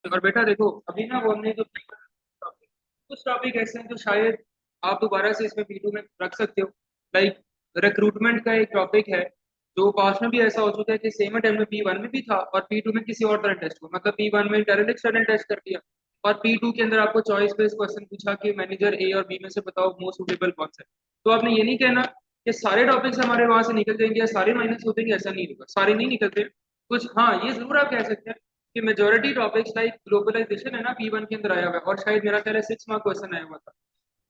और बेटा देखो अभी ना वो हमने जो टॉपिक, कुछ टॉपिक ऐसे हैं जो शायद आप दोबारा से इसमें P2 में रख सकते हो। लाइक रिक्रूटमेंट का एक टॉपिक है जो पास में भी ऐसा हो चुका है कि सेम टाइम में P1 में भी था और P2 में किसी और तरह टेस्ट हुआ। मतलब P1 में इंटरनल एक्सटर्नल टेस्ट कर दिया और P2 के अंदर आपको चॉइस बेस्ड क्वेश्चन पूछा कि मैनेजर ए और बी में से बताओ मोस्ट सुटेबल कौन सा है। तो आपने ये नहीं कहना कि सारे टॉपिक्स हमारे वहां से निकल जाएंगे या सारे माइनस हो जाएंगे, ऐसा नहीं होगा, सारे नहीं निकलते। कुछ हाँ ये जरूर आप कह सकते हैं कि मेजोरिटी टॉपिक्स लाइक ग्लोबलाइजेशन है ना P1 के अंदर आया हुआ है और शायद मेरा ख्याल है 6 मार्क क्वेश्चन आया हुआ था।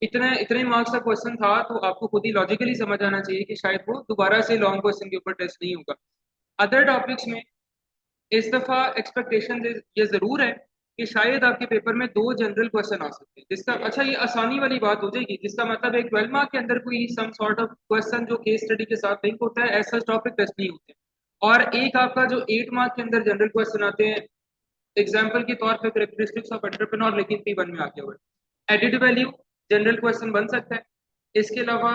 इतने इतने मार्क्स का क्वेश्चन था तो आपको खुद ही लॉजिकली समझ आना चाहिए कि शायद वो दोबारा से लॉन्ग क्वेश्चन के ऊपर टेस्ट नहीं होगा। अदर टॉपिक्स में इस दफा एक्सपेक्टेशन ये जरूर है कि शायद आपके पेपर में 2 जनरल क्वेश्चन आ सकते हैं, जिसका अच्छा ये आसानी वाली बात हो जाएगी, जिसका मतलब एक 12 मार्क के अंदर कोई सम सॉर्ट ऑफ क्वेश्चन जो केस स्टडी के साथ लिंक होता है, ऐसा टॉपिक टेस्ट नहीं होते। और एक आपका जो 8 मार्क के अंदर जनरल क्वेश्चन आते हैं एग्जाम्पल के तौर पे करेक्टरिस्टिक्स ऑफ एंटरप्रेन्योर, लेकिन P1 में आके हुए एडिड वैल्यू जनरल क्वेश्चन बन सकता है। इसके अलावा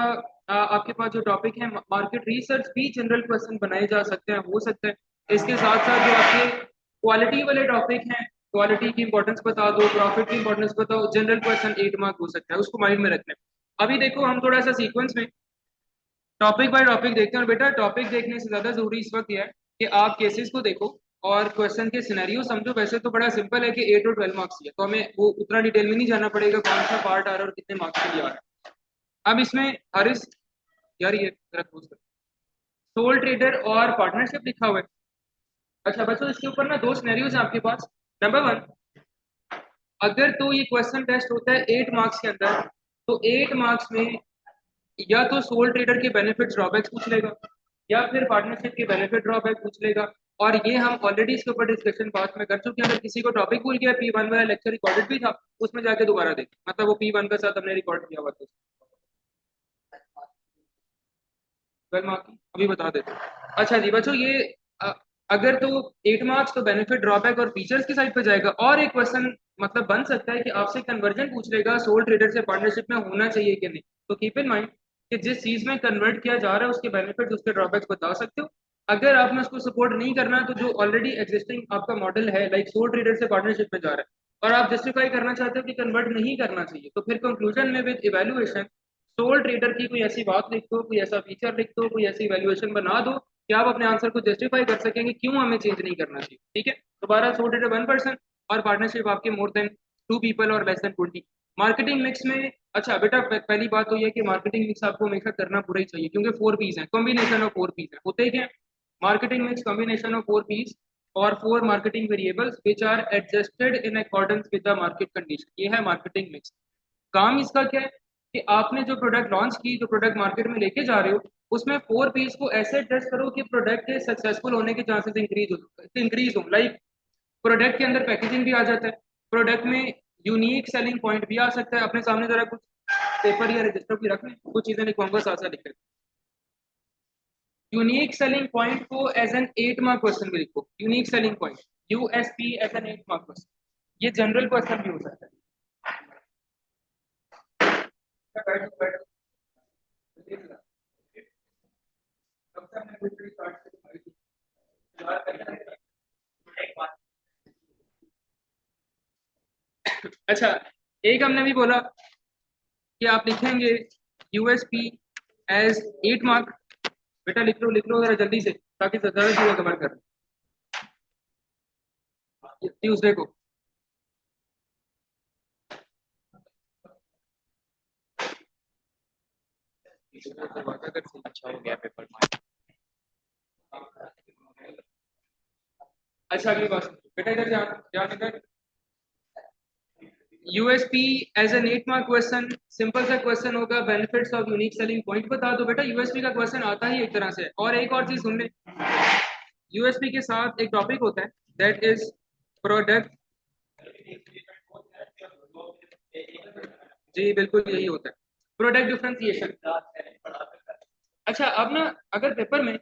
आपके पास जो टॉपिक है मार्केट रिसर्च भी जनरल क्वेश्चन बनाए जा सकते हैं, हो सकता है। इसके साथ साथ जो आपके क्वालिटी वाले टॉपिक हैं, क्वालिटी की इंपॉर्टेंस बता दो, प्रॉफिट की इंपॉर्टेंस बताओ, जनरल क्वेश्चन 8 मार्क हो सकता है, उसको माइंड में रखना है। अभी देखो हम थोड़ा सा सीक्वेंस में टॉपिक बाय टॉपिक देखते हैं। और बेटा टॉपिक देखने से ज्यादा जरूरी इस वक्त यह है कि आप केसेस को देखो और क्वेश्चन के सिनेरियो समझो। वैसे तो बड़ा सिंपल है कि 8 और 12 मार्क्स ही है, तो हमें वो उतना डिटेल में नहीं जाना पड़ेगा कौन सा पार्ट आ रहा है और कितने मार्क्स के लिए आ रहा है। अब इसमें हरिस यार ये जरा close कर। सोल ट्रेडर और पार्टनरशिप लिखा हुआ है। अच्छा बच्चों इसके ऊपर ना 2 सिनेरियोज हैं आपके पास। नंबर 1, अगर तो ये क्वेश्चन टेस्ट होता है 8 मार्क्स के अंदर, तो 8 मार्क्स में या तो सोल ट्रेडर के बेनिफिट ड्रॉबैक्स पूछ लेगा या फिर पार्टनरशिप के बेनिफिट ड्रॉबैक पूछ लेगा। और ये हम ऑलरेडी इसके ऊपर डिस्कशन बात में कर चुके हैं। अगर किसी को टॉपिक भूल गया, P1 वाला लेक्चर रिकॉर्डेड भी था, उसमें जाके दोबारा देखें, मतलब वो P1 के साथ हमने रिकॉर्ड किया हुआ था। 12 मार्क की अभी बता देते हैं। अच्छा जी बच्चों ये अ, अगर तो 8 मार्क्स तो बेनिफिट ड्रॉबैक और फीचर्स की साइड पे जाएगा। और एक क्वेश्चन मतलब बन सकता है कि आपसे कन्वर्जन पूछ लेगा सोल ट्रेडर से पार्टनरशिप में होना चाहिए कि नहीं। तो कीप इन माइंड कि जिस चीज में कन्वर्ट किया जा रहा है उसके बेनिफिट उसके ड्रॉबैक्स बता सकते हो। अगर आपने उसको सपोर्ट नहीं करना तो जो ऑलरेडी एग्जिस्टिंग आपका मॉडल है लाइक सोल ट्रेडर से पार्टनरशिप में जा रहा है और आप जस्टिफाई करना चाहते हो कि कन्वर्ट नहीं करना चाहिए, तो फिर कंक्लूजन में विद इवेल्युएशन सोल ट्रेडर की कोई ऐसी बात लिख दो, कोई ऐसा फीचर लिख दो, कोई ऐसी वैल्यूएशन बना दो कि आप अपने आंसर को जस्टिफाई कर सकेंगे क्यों हमें चेंज नहीं करना चाहिए। ठीक है, दोबारा सोल ट्रेडर 1% और पार्टनरशिप आपके मोर देन 2 पीपल और लेस देन 20। मार्केटिंग मिक्स में अच्छा बेटा पहली बात तो यह कि मार्केटिंग मिक्स आपको हमेशा करना पूरा ही चाहिए क्योंकि 4 पीस है, कॉम्बिनेशन ऑफ 4 पीस है, होते ही क्या marketing mix combination of 4 Ps और 4 marketing variables which are adjusted in accordance with the market condition, ये है मार्केटिंग मिक्स। काम इसका क्या है कि आपने जो प्रोडक्ट लॉन्च की, जो प्रोडक्ट मार्केट में लेके जा रहे हो, उसमें 4 पीस को ऐसे एड्रेस करो कि प्रोडक्ट के सक्सेसफुल होने के चांसेस इंक्रीज हो। लाइक प्रोडक्ट के अंदर पैकेजिंग भी आ जाता है, प्रोडक्ट में यूनिक सेलिंग पॉइंट भी आ सकता है। अपने सामने जरा कुछ पेपर या रजिस्टर भी रख लें, कुछ चीजें लिखवाऊंगा साथ साथ लिख लें। यूनिक सेलिंग पॉइंट को एज एन 8 मार्क क्वेश्चन में लिखो, unique selling point USP as an 8 mark question. ये जनरल क्वेश्चन भी हो सकता है। अच्छा एक हमने भी बोला कि आप लिखेंगे यूएसपी एज 8 मार्क। बेटा लिख लो जरा जल्दी से ताकि ज्यादा चीजें कवर कर ट्यूसडे को। अच्छा हो गया पेपर। अच्छा अगली बात सुनो। बेटा इधर ध्यान ध्यान इधर। USP as an 8 mark question, simple सा क्वेश्चन होगा, benefits of unique selling point बता दो। बेटा यूएसपी का क्वेश्चन आता ही एक तरह से। और एक और चीज सुन ले, यूएसपी के साथ एक टॉपिक होता है दैट इज प्रोडक्ट। जी बिल्कुल यही होता है, प्रोडक्ट डिफरेंशिएशन। अच्छा अब ना अगर पेपर में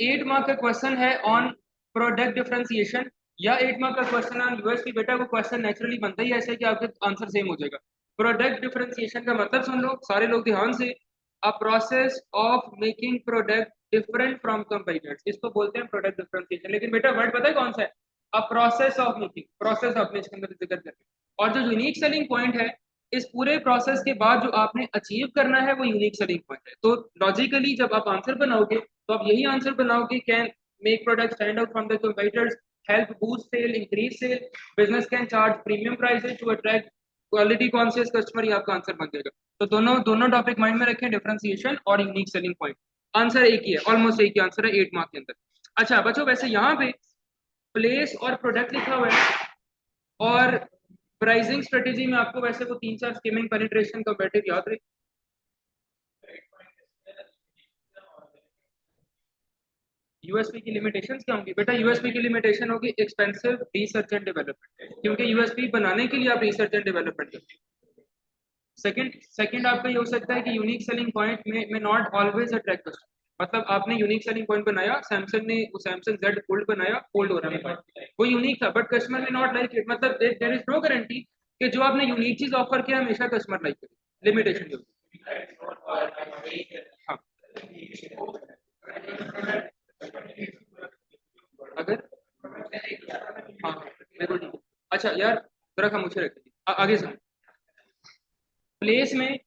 8 मार्क का क्वेश्चन है ऑन प्रोडक्ट डिफरेंशिएशन या 8 मार्क का क्वेश्चन ऑन यूएसपी, बेटा वो क्वेश्चन नेचुरली बनता ही ऐसे कि आपके आंसर सेम हो जाएगा। प्रोडक्ट डिफरेंशिएशन का मतलब सुन लो सारे लोग ध्यान से, a process of making product different from competitors, इसको बोलते हैं प्रोडक्ट डिफरेंशिएशन। लेकिन बेटा वर्ड पता है कौन सा है? प्रोसेस ऑफ मेकिंग, प्रोसेस आपने इसके अंदर जिक्र करना है। और जो यूनिक सेलिंग पॉइंट है इस पूरे प्रोसेस के बाद जो आपने अचीव करना है वो यूनिक सेलिंग पॉइंट है। तो लॉजिकली जब आप आंसर बनाओगे तो आप यही आंसर बनाओगे, can make product stand out from the competitors, help boost sale, increase sale, business can charge premium prices to attract quality conscious customer, ये आपका आंसर बन जाएगा। तो दोनों दोनों टॉपिक माइंड में रखें, डिफरेंशिएशन और यूनिक सेलिंग पॉइंट। आंसर एक ही है, ऑलमोस्ट एक ही आंसर है 8 मार्क के अंदर। अच्छा बच्चों, वैसे यहाँ पे प्लेस और प्रोडक्ट लिखा हुआ है, और प्राइसिंग स्ट्रेटेजी में आपको वैसे वो 3 4 स्कीमिंग, पेनिट्रेशन, कम्पेटिव याद रहे। यूएसपी की लिमिटेशंस क्या होंगी बेटा? यूएसपी की लिमिटेशन होगी एक्सपेंसिव रिसर्च एंड डेवलपमेंट, क्योंकि यूएसपी बनाने के लिए आप रिसर्च एंड डेवलपमेंट करते हैं। सेकंड आपका ये हो सकता है कि यूनिक सेलिंग पॉइंट में नॉट ऑलवेज अट्रैक्ट कस्टमर, मतलब आपने यूनिक सेलिंग पॉइंट बनाया, सैमसंग ने वो सैमसंग जेड फोल्ड बनाया, फोल्ड हो रहा है, वो यूनिक था बट कस्टमर ने नॉट लाइक इट, मतलब देयर इज नो गारंटी कि जो आपने यूनिक चीज ऑफर किया हमेशा कस्टमर लाइक करे। लिमिटेशन जो हाँ, अगर हाँ बिल्कुल ठीक है। अच्छा यार जरा खामोशी रखिए, आगे सुनो। प्लेस में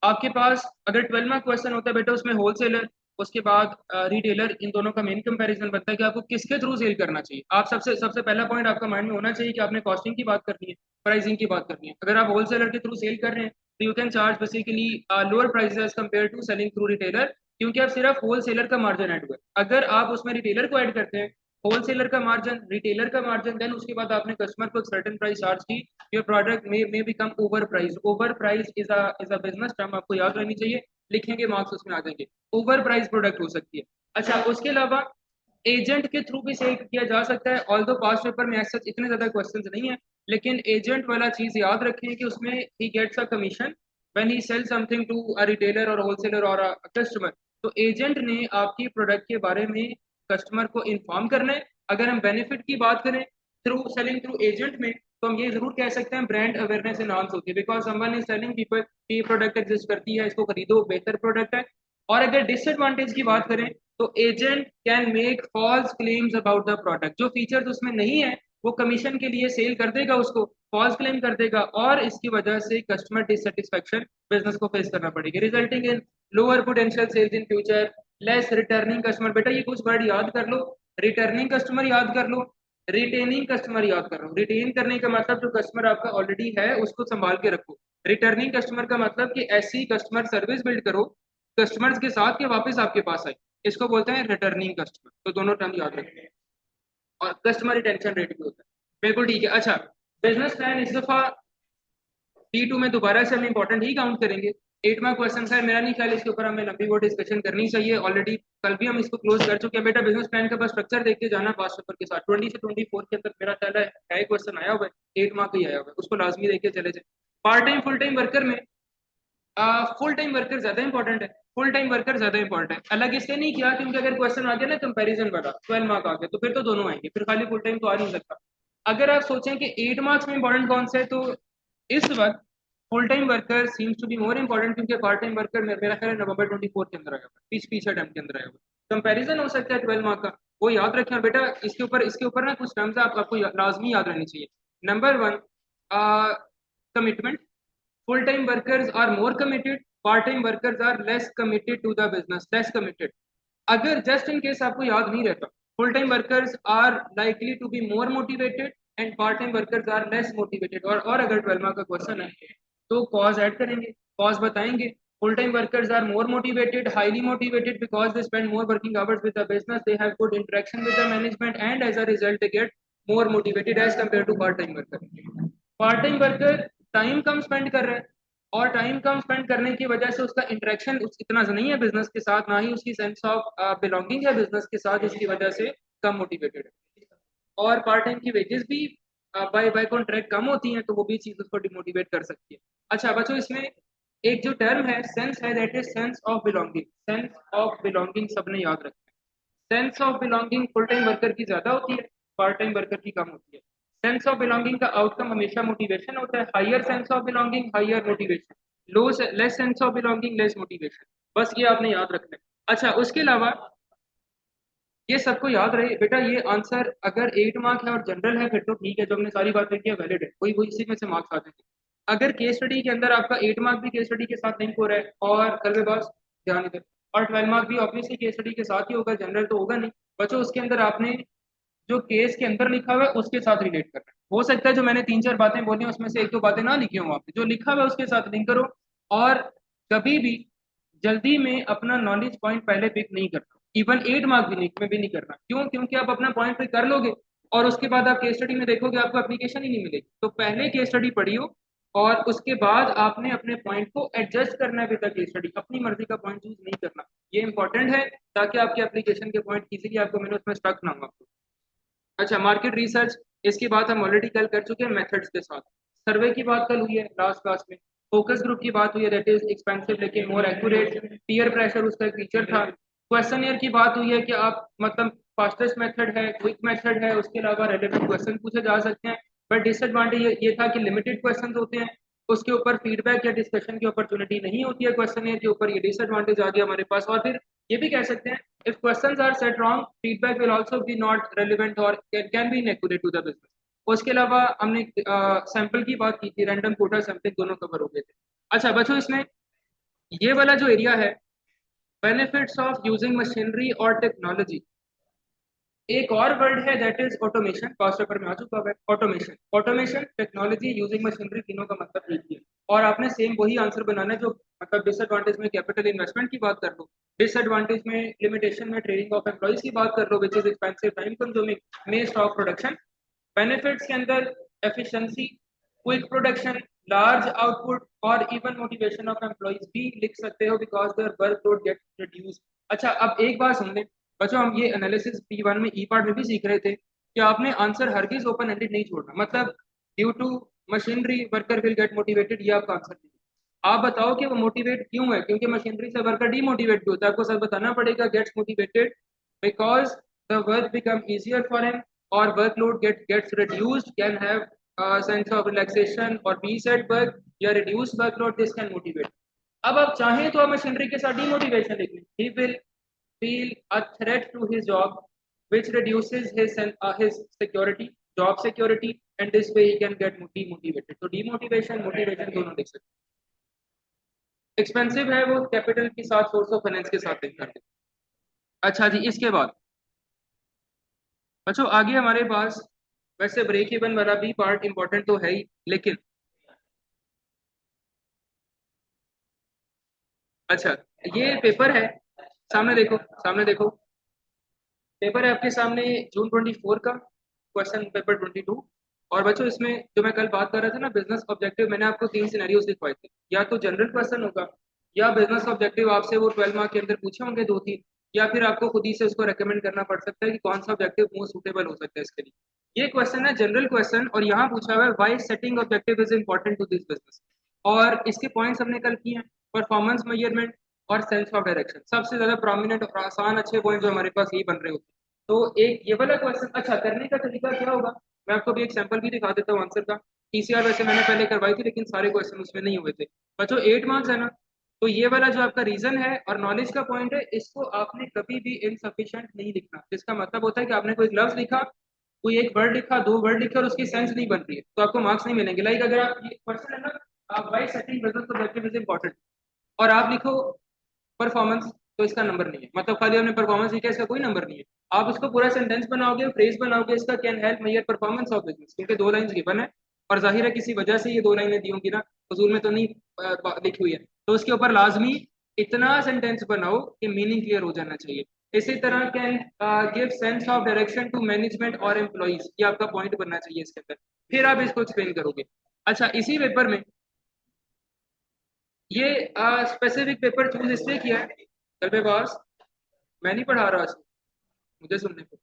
आपके पास अगर 12 मार्क क्वेश्चन होता है बेटा, उसमें होलसेलर उसके बाद रिटेलर, इन दोनों का मेन कंपैरिजन बनता है कि आपको किसके थ्रू सेल करना चाहिए। आप सबसे सबसे पहला पॉइंट आपका माइंड में होना चाहिए कि आपने कॉस्टिंग की बात करनी है, प्राइसिंग की बात करनी है। अगर आप होलसेलर के थ्रू सेल कर रहे हैं तो you can charge basically lower prices as compare to selling through retailer, क्योंकि आप सिर्फ होलसेलर का मार्जिन ऐड हुआ है। अगर आप उसमें रिटेलर को ऐड करते हैं, होलसेलर का मार्जिन, रिटेलर का मार्जिन, देन उसके बाद आपने कस्टमर को सर्टेन प्राइस चार्ज की, your product may become over price. Over price is a business term, आपको याद रहनी चाहिए, लिखेंगे मार्क्स उसमें आ जाएंगे। ओवर प्राइस प्रोडक्ट हो सकती है। अच्छा उसके अलावा एजेंट के थ्रू भी सेल किया जा सकता है, ऑल्दो पास्ट पेपर में ऐसा इतने ज्यादा क्वेश्चंस नहीं है, लेकिन एजेंट वाला चीज याद रखें कि उसमें ही gets a commission when he sell something to a retailer और होलसेलर और अ कस्टमर। तो एजेंट ने आपकी प्रोडक्ट के बारे में कस्टमर को इन्फॉर्म करना है। अगर हम बेनिफिट की बात करें थ्रू सेलिंग थ्रू एजेंट में, तो हम ये जरूर कह सकते हैं ब्रांड अवेयरनेस एनहांस होती है, because someone is telling people कि ये प्रोडक्ट एग्जिस्ट करती है, इसको खरीदो, बेहतर प्रोडक्ट है। और अगर डिसएडवांटेज की बात करें तो agent can make false claims about the product, जो फीचर्स उसमें नहीं है वो कमीशन के लिए सेल कर देगा, उसको फॉल्स क्लेम कर देगा, और इसकी वजह से कस्टमर डिससेटिस्फेक्शन बिजनेस को फेस करना पड़ेगी, resulting in lower potential sales in future, less returning customer. बेटा ये कुछ वर्ड याद कर लो, रिटर्निंग कस्टमर याद कर लो, रिटेनिंग कस्टमर याद कर लो। रिटेन करने का मतलब जो कस्टमर आपका ऑलरेडी है उसको संभाल के रखो। रिटर्निंग कस्टमर का मतलब कि ऐसी कस्टमर सर्विस बिल्ड करो कस्टमर्स के साथ के वापस आपके पास आए, इसको बोलते हैं रिटर्निंग कस्टमर। तो दोनों टर्म याद रखें। और कस्टमर रिटेंशन रेट भी होता है। बिल्कुल ठीक है। अच्छा बिजनेस प्लान इस दफा P2 में दोबारा से हम इंपॉर्टेंट ही काउंट करेंगे। 8 मार्क क्वेश्चन है, मेरा नहीं ख्याल इसके ऊपर हमें लंबी वो डिस्कशन करनी चाहिए, ऑलरेडी कल भी हम इसको क्लोज कर चुके हैं। बेटा बिजनेस प्लान का बस स्ट्रक्चर देख के जाना पास पेपर के साथ, 20 से 24 के अंदर मेरा ख्याल है क्वेश्चन आया हुआ है, 8 मार्क ही आया हुआ है, उसको लाजमी देख के चले जाए। Part time full time worker में फुल टाइम वर्कर ज्यादा इंपॉर्टेंट है, फुल टाइम वर्कर ज्यादा इंपॉर्टेंट है। अलग इसलिए नहीं किया क्योंकि अगर क्वेश्चन आ गया ना कंपैरिजन वाला 12 मार्क आ गया तो फिर तो दोनों आएंगे, फिर खाली फुल टाइम तो आ नहीं सकता। अगर आप सोचें कि 8 मार्क्स में इंपॉर्टेंट कौन सा है, तो इस वक्त full time worker seems to be more important, क्योंकि पार्ट टाइम वर्कर मेरा ख्याल है November 24 के अंदर आया हुआ है, पीछे टाइम के अंदर आया हुआ है। कंपैरिजन हो सकता है 12 मार्क का, वो याद रखें। और बेटा इसके ऊपर ना कुछ टर्म्स आपको लाजमी याद रहनी चाहिए। Number 1, commitment, full time workers are more committed, part time workers are less committed to the business, less committed। अगर जस्ट इन केस आपको याद नहीं रहता, full time workers are likely to be more motivated and part time workers are less motivated. और अगर 12 mark का question है तो कॉज ऐड करेंगे, कॉज बताएंगे। Full time workers are more motivated, highly motivated because they spend more working hours with the business, they have good interaction with the management and as a result they get more motivated as compare to part time worker. Part time worker time कम spend कर रहा है, और time कम spend करने की वजह से उसका इंटरेक्शन इतना नहीं है बिजनेस के साथ, ना ही उसकी सेंस ऑफ बिलोंगिंग है बिजनेस के साथ, इसकी वजह से कम मोटिवेटेड है। और पार्ट टाइम की वेजेस भी बाय बाय कॉन्ट्रैक्ट कम होती हैं, तो वो भी चीज उसको डिमोटिवेट कर सकती है। अच्छा बच्चों इसमें एक जो टर्म है सेंस है, that is sense of belonging. Sense of belonging सबने याद रखना है। Sense of belonging full time worker की ज्यादा होती है, पार्ट टाइम वर्कर की कम होती है। सेंस ऑफ बिलोंगिंग का आउटकम हमेशा मोटिवेशन होता है, higher sense of belonging higher motivation, low less sense of belonging less motivation. बस ये आपने याद रखना है। अच्छा उसके अलावा ये सबको याद रहे बेटा, ये आंसर अगर 8 मार्क है और जनरल है फिर तो ठीक है, जो हमने सारी बातें की वैलिड है, कोई कोई इसी में से मार्क्स आ जाएंगे। अगर केस स्टडी के अंदर आपका 8 मार्क भी केस स्टडी के साथ लिंक हो रहा है और कल बस ध्यान इधर, और 12 मार्क भी ऑब्वियसली केस स्टडी के साथ ही होगा, जनरल तो होगा नहीं। बच्चों उसके अंदर आपने जो केस के अंदर लिखा हुआ है उसके साथ रिलेट करना है। हो सकता है जो मैंने 3 4 बातें बोली हैं उसमें से एक दो बातें ना लिखी हो वहां पे, जो लिखा हुआ है उसके साथ लिंक करो। और कभी भी जल्दी में अपना नॉलेज पॉइंट पहले पिक नहीं करना, इवन 8 मार्क भी नहीं में भी नहीं करना। क्यों? क्योंकि आप अपना पॉइंट पिक कर लोगे और उसके बाद आप केस स्टडी में देखोगे आपको एप्लीकेशन ही नहीं मिलेगी। तो पहले केस स्टडी पढ़ियो और उसके बाद आपने अपने पॉइंट को एडजस्ट करना है विद द केस स्टडी, अपनी मर्जी का पॉइंट चूज नहीं करना। ये इंपॉर्टेंट है ताकि आपके एप्लीकेशन के पॉइंट इजीली आपको मिले, उसमें स्टक ना हो आपको। अच्छा, मार्केट रिसर्च, इसकी बात हम ऑलरेडी कल कर चुके हैं मेथड्स के साथ। सर्वे की बात कल हुई है लास्ट क्लास में। फोकस ग्रुप की बात हुई है, दैट इज एक्सपेंसिव लेकिन मोर एक्यूरेट। पीयर प्रेशर उसका एक फीचर था। क्वेश्चन ईयर की बात हुई है कि आप मतलब फास्टेस्ट मेथड है, क्विक मेथड है, उसके अलावा रेलेवेंट क्वेश्चन पूछे जा सकते हैं। बट डिसएडवांटेज ये था कि लिमिटेड क्वेश्चन होते हैं, उसके ऊपर फीडबैक या डिस्कशन की अपॉर्चुनिटी नहीं होती है क्वेश्चन ईयर के ऊपर, ये डिसएडवांटेज आ गया हमारे पास। और फिर ये भी कह सकते हैं, if questions are set wrong feedback will also be not relevant or can be inaccurate to the business। उसके अलावा हमने सैंपल की बात की थी, रैंडम कोटा सैंपलिंग दोनों कवर हो गए थे। अच्छा बच्चों, इसमें ये वाला जो एरिया है, बेनिफिट्स ऑफ यूजिंग मशीनरी और टेक्नोलॉजी, एक और वर्ड है that is automation, past paper में आ चुका है। Automation, automation, technology, using machinery, तीनों का मतलब एक ही है। और आपने सेम वही आंसर बनाना है जो मतलब डिसएडवांटेज में कैपिटल इन्वेस्टमेंट की बात कर लो, डिसएडवांटेज में लिमिटेशन में ट्रेनिंग ऑफ एम्प्लॉइज की बात कर लो which is expensive time consuming में स्टॉक प्रोडक्शन। बेनिफिट्स के अंदर efficiency, quick production, large output और इवन मोटिवेशन ऑफ एम्प्लॉइज भी लिख सकते हो because their workload get reduce. अच्छा अब एक बात सुन ले बच्चों, हम ये एनालिसिस P1 में ई पार्ट में भी सीख रहे थे कि आपने आंसर हरगिज ओपन एंडेड नहीं छोड़ना। मतलब due to machinery worker will get motivated, ये आपका आंसर नहीं है। आप बताओ कि वो मोटिवेट क्यों है, क्योंकि मशीनरी से वर्कर डीमोटिवेट भी होता है, आपको सब बताना पड़ेगा। Gets motivated because the work become easier for him or workload gets reduced, can have a sense of relaxation or peace at work, या reduce workload, this can motivate। अब आप चाहें तो आप मशीनरी के साथ डीमोटिवेशन लिख लें, he will feel a threat to his job which reduces his security, job security, and this way he can get demotivated। तो demotivation motivation दोनों लिख सकते हैं। एक्सपेंसिव है वो कैपिटल के साथ, सोर्स ऑफ फाइनेंस के साथ लिंक करते हैं। अच्छा जी, इसके बाद बच्चों आगे हमारे पास, वैसे ब्रेक इवन वाला भी पार्ट इंपॉर्टेंट तो है ही, लेकिन अच्छा ये पेपर है, सामने देखो, सामने देखो, पेपर है आपके सामने जून 24 का, क्वेश्चन पेपर 22। और बच्चों इसमें जो मैं कल बात कर रहा था ना बिजनेस ऑब्जेक्टिव, मैंने आपको 3 सिनेरियोज दिखवाए थे। या तो जनरल क्वेश्चन होगा, या बिजनेस ऑब्जेक्टिव आपसे वो 12 मार्क के अंदर पूछे होंगे 2 3, या फिर आपको खुद ही से उसको रेकमेंड करना पड़ सकता है कि कौन सा ऑब्जेक्टिव मोस्ट सुटेबल हो सकता है इसके लिए। ये क्वेश्चन है जनरल क्वेश्चन और यहाँ पूछा हुआ है why setting objective is important to this business. और इसके पॉइंट्स हमने कल किए हैं, परफॉर्मेंस मेजरमेंट और सेंस ऑफ डायरेक्शन, सबसे ज्यादा प्रोमिनेंट और आसान अच्छे पॉइंट जो हमारे पास यही बन रहे होते हैं। तो एक ये वाला क्वेश्चन, अच्छा करने का तरीका क्या होगा, मैं आपको भी एक सैंपल भी दिखा देता हूँ आंसर का। टीसीआर वैसे मैंने पहले करवाई थी लेकिन सारे क्वेश्चन उसमें नहीं हुए थे। बच्चों 8 मार्क्स है ना, तो ये वाला जो आपका रीजन है और नॉलेज का पॉइंट है, इसको आपने कभी भी इनसफिशिएंट नहीं लिखना। जिसका मतलब होता है कि आपने कोई लफ्ज लिखा, कोई एक वर्ड लिखा, 2 वर्ड लिखे और उसकी सेंस नहीं बन रही है तो आपको मार्क्स नहीं मिलेंगे। लाइक अगर आप ये क्वेश्चन है ना, आप why setting business objective is important और आप लिखो परफॉर्मेंस, तो इसका नंबर नहीं है। मतलब खाली आपने परफॉर्मेंस लिखा, इसका कोई नंबर नहीं है। आप इसको पूरा सेंटेंस बनाओगे, फ्रेज बनाओगे, इसका can help measure performance of business, क्योंकि 2 लाइंस गिवन है और जाहिर है किसी वजह से ये 2 लाइनें दी होंगी ना, फजूल में तो नहीं लिखी हुई है। तो उसके ऊपर लाजमी इतना सेंटेंस बनाओ कि मीनिंग क्लियर हो जाना चाहिए। इसी तरह can give sense of direction to management और एम्प्लॉइज, ये आपका पॉइंट बनना चाहिए इसके अंदर, फिर आप इसको एक्सप्लेन करोगे। अच्छा इसी पेपर में ये स्पेसिफिक पेपर चूज इसलिए किया है, कल मेरे पास मैं नहीं पढ़ा रहा आज, मुझे सुनने को।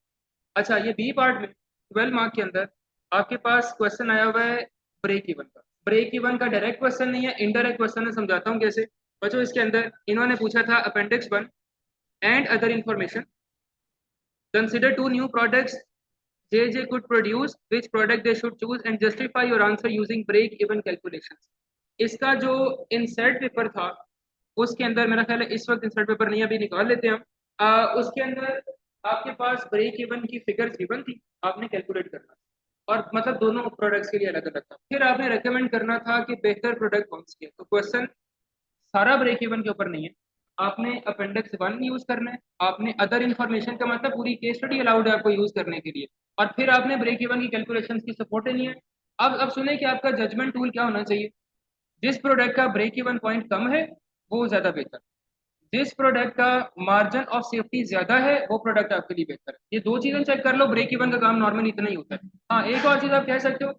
अच्छा ये बी पार्ट में 12 मार्क के अंदर आपके पास क्वेश्चन आया हुआ है ब्रेक इवन का। ब्रेक इवन का डायरेक्ट क्वेश्चन नहीं है, इनडायरेक्ट क्वेश्चन है, समझाता हूँ कैसे। बच्चों इसके अंदर इन्होंने पूछा था appendix 1 and other information, consider 2 new products J could produce, which product they should choose and justify your answer using break even calculations। इसका जो इंसर्ट पेपर था उसके अंदर, मेरा ख्याल है इस वक्त इंसर्ट पेपर नहीं है, अभी निकाल लेते हैं हम। उसके अंदर आपके पास ब्रेक इवन की फिगर गिवन थी, आपने कैलकुलेट करना था। और मतलब दोनों प्रोडक्ट्स के लिए अलग अलग था। फिर आपने रेकमेंड करना था कि बेहतर प्रोडक्ट कौन सी है। तो क्वेश्चन सारा ब्रेक इवन के ऊपर नहीं है। आपने अपेंडिक्स 1 यूज करना है, आपने अदर इन्फॉर्मेशन का मतलब पूरी केस स्टडी अलाउड है आपको यूज करने के लिए, और फिर आपने ब्रेक इवन की कैलकुलेशन की सपोर्ट नहीं है। अब सुने कि आपका जजमेंट टूल क्या होना चाहिए। जिस प्रोडक्ट का ब्रेक इवन पॉइंट कम है वो ज्यादा बेहतर, जिस प्रोडक्ट का मार्जिन ऑफ सेफ्टी ज्यादा है वो प्रोडक्ट आपके लिए बेहतर है। ये दो चीजें चेक कर लो, ब्रेक इवन का काम नॉर्मली इतना ही होता है। हाँ, एक और चीज आप कह सकते हो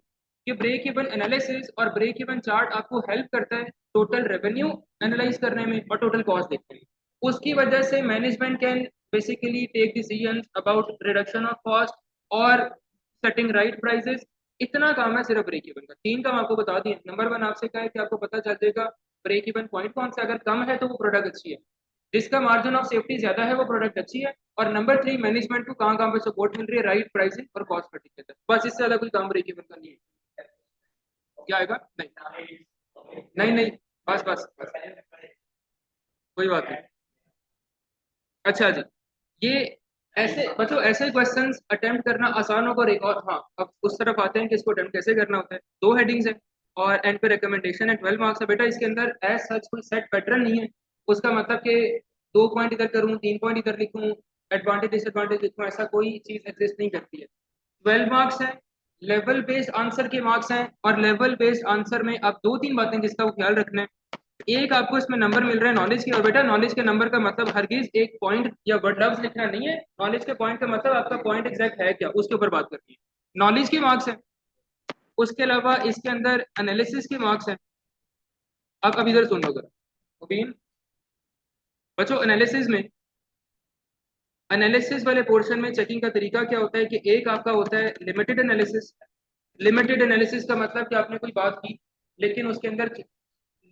कि ब्रेक इवन एनालिसिस और ब्रेक इवन चार्ट आपको हेल्प करता है टोटल रेवेन्यू एनालाइज करने में और टोटल कॉस्ट देखने में। उसकी वजह से management can basically take decision about reduction of cost और सेटिंग राइट प्राइसेस। इतना काम है सिर्फ ब्रेक इवन का। तीन काम आपको बता दिए। नंबर वन आपसे क्या है कि आपको पता चल जाएगा ब्रेक इवन पॉइंट कौन सा, अगर कम है तो वो प्रोडक्ट अच्छी है, जिसका मार्जिन ऑफ सेफ्टी ज्यादा है वो प्रोडक्ट अच्छी है, और नंबर थ्री मैनेजमेंट को कहाँ कहाँ पे सपोर्ट मिल रही है, राइट प्राइसिंग और कॉस्ट कटिंग के तहत। बस इससे ज्यादा कोई काम ब्रेक इवन का नहीं है। क्या आएगा? नहीं नहीं नहीं, बस बस बस, कोई बात नहीं। अच्छा जी, ये ऐसे बच्चों ऐसे क्वेश्चंस अटेम्प्ट करना आसान होगा। और एक और, हाँ, अब उस तरफ आते हैं कि इसको अटेम्प्ट कैसे करना होता है। दो हेडिंग्स है और एंड पे रिकमेंडेशन है, 12 मार्क्स है। बेटा इसके अंदर एज सच कोई सेट पैटर्न नहीं है। उसका मतलब कि 2 पॉइंट इधर करूँ, 3 पॉइंट इधर लिखूँ, एडवांटेज डिसएडवांटेज लिखूँ, ऐसा कोई चीज एग्जिस्ट नहीं करती है। 12 मार्क्स है, लेवल बेस्ड आंसर के मार्क्स हैं, और लेवल बेस्ड आंसर में आप दो तीन बातें जिसका वो ख्याल रखना है। एक, आपको इसमें नंबर मिल रहा है नॉलेज के, और बेटा नॉलेज के नंबर का मतलब हरगिज एक पॉइंट या वर्ड लफ्ज लिखना नहीं है। नॉलेज के पॉइंट का मतलब आपका पॉइंट एग्जैक्ट है क्या, उसके ऊपर बात करनी है। नॉलेज के मार्क्स है। उसके अलावा इसके अंदर एनालिसिस के मार्क्स हैं। अब इधर सुन लो जरा मुबीन। बच्चों एनालिसिस वाले पोर्शन में चेकिंग का तरीका क्या होता है कि एक आपका होता है लिमिटेड एनालिसिस। लिमिटेड एनालिसिस का मतलब कि आपने कोई बात की लेकिन उसके अंदर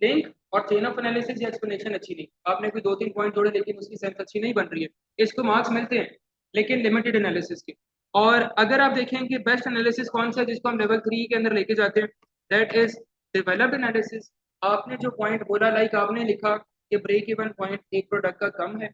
लिंक और चेन ऑफ एनालिसिस या एक्सप्लेनेशन अच्छी नहीं, आपने कोई दो तीन पॉइंट जोड़े लेकिन उसकी सेंस अच्छी नहीं बन रही है, इसको मार्क्स मिलते हैं लेकिन लिमिटेड एनालिसिस के। और अगर आप देखें कि बेस्ट एनालिसिस कौन सा है जिसको हम लेवल 3 के अंदर लेके जाते हैं, दैट इज डेवलप्ड एनालिसिस। आपने जो पॉइंट बोला, लाइक आपने लिखा कि ब्रेक इवन पॉइंट एक प्रोडक्ट का कम है।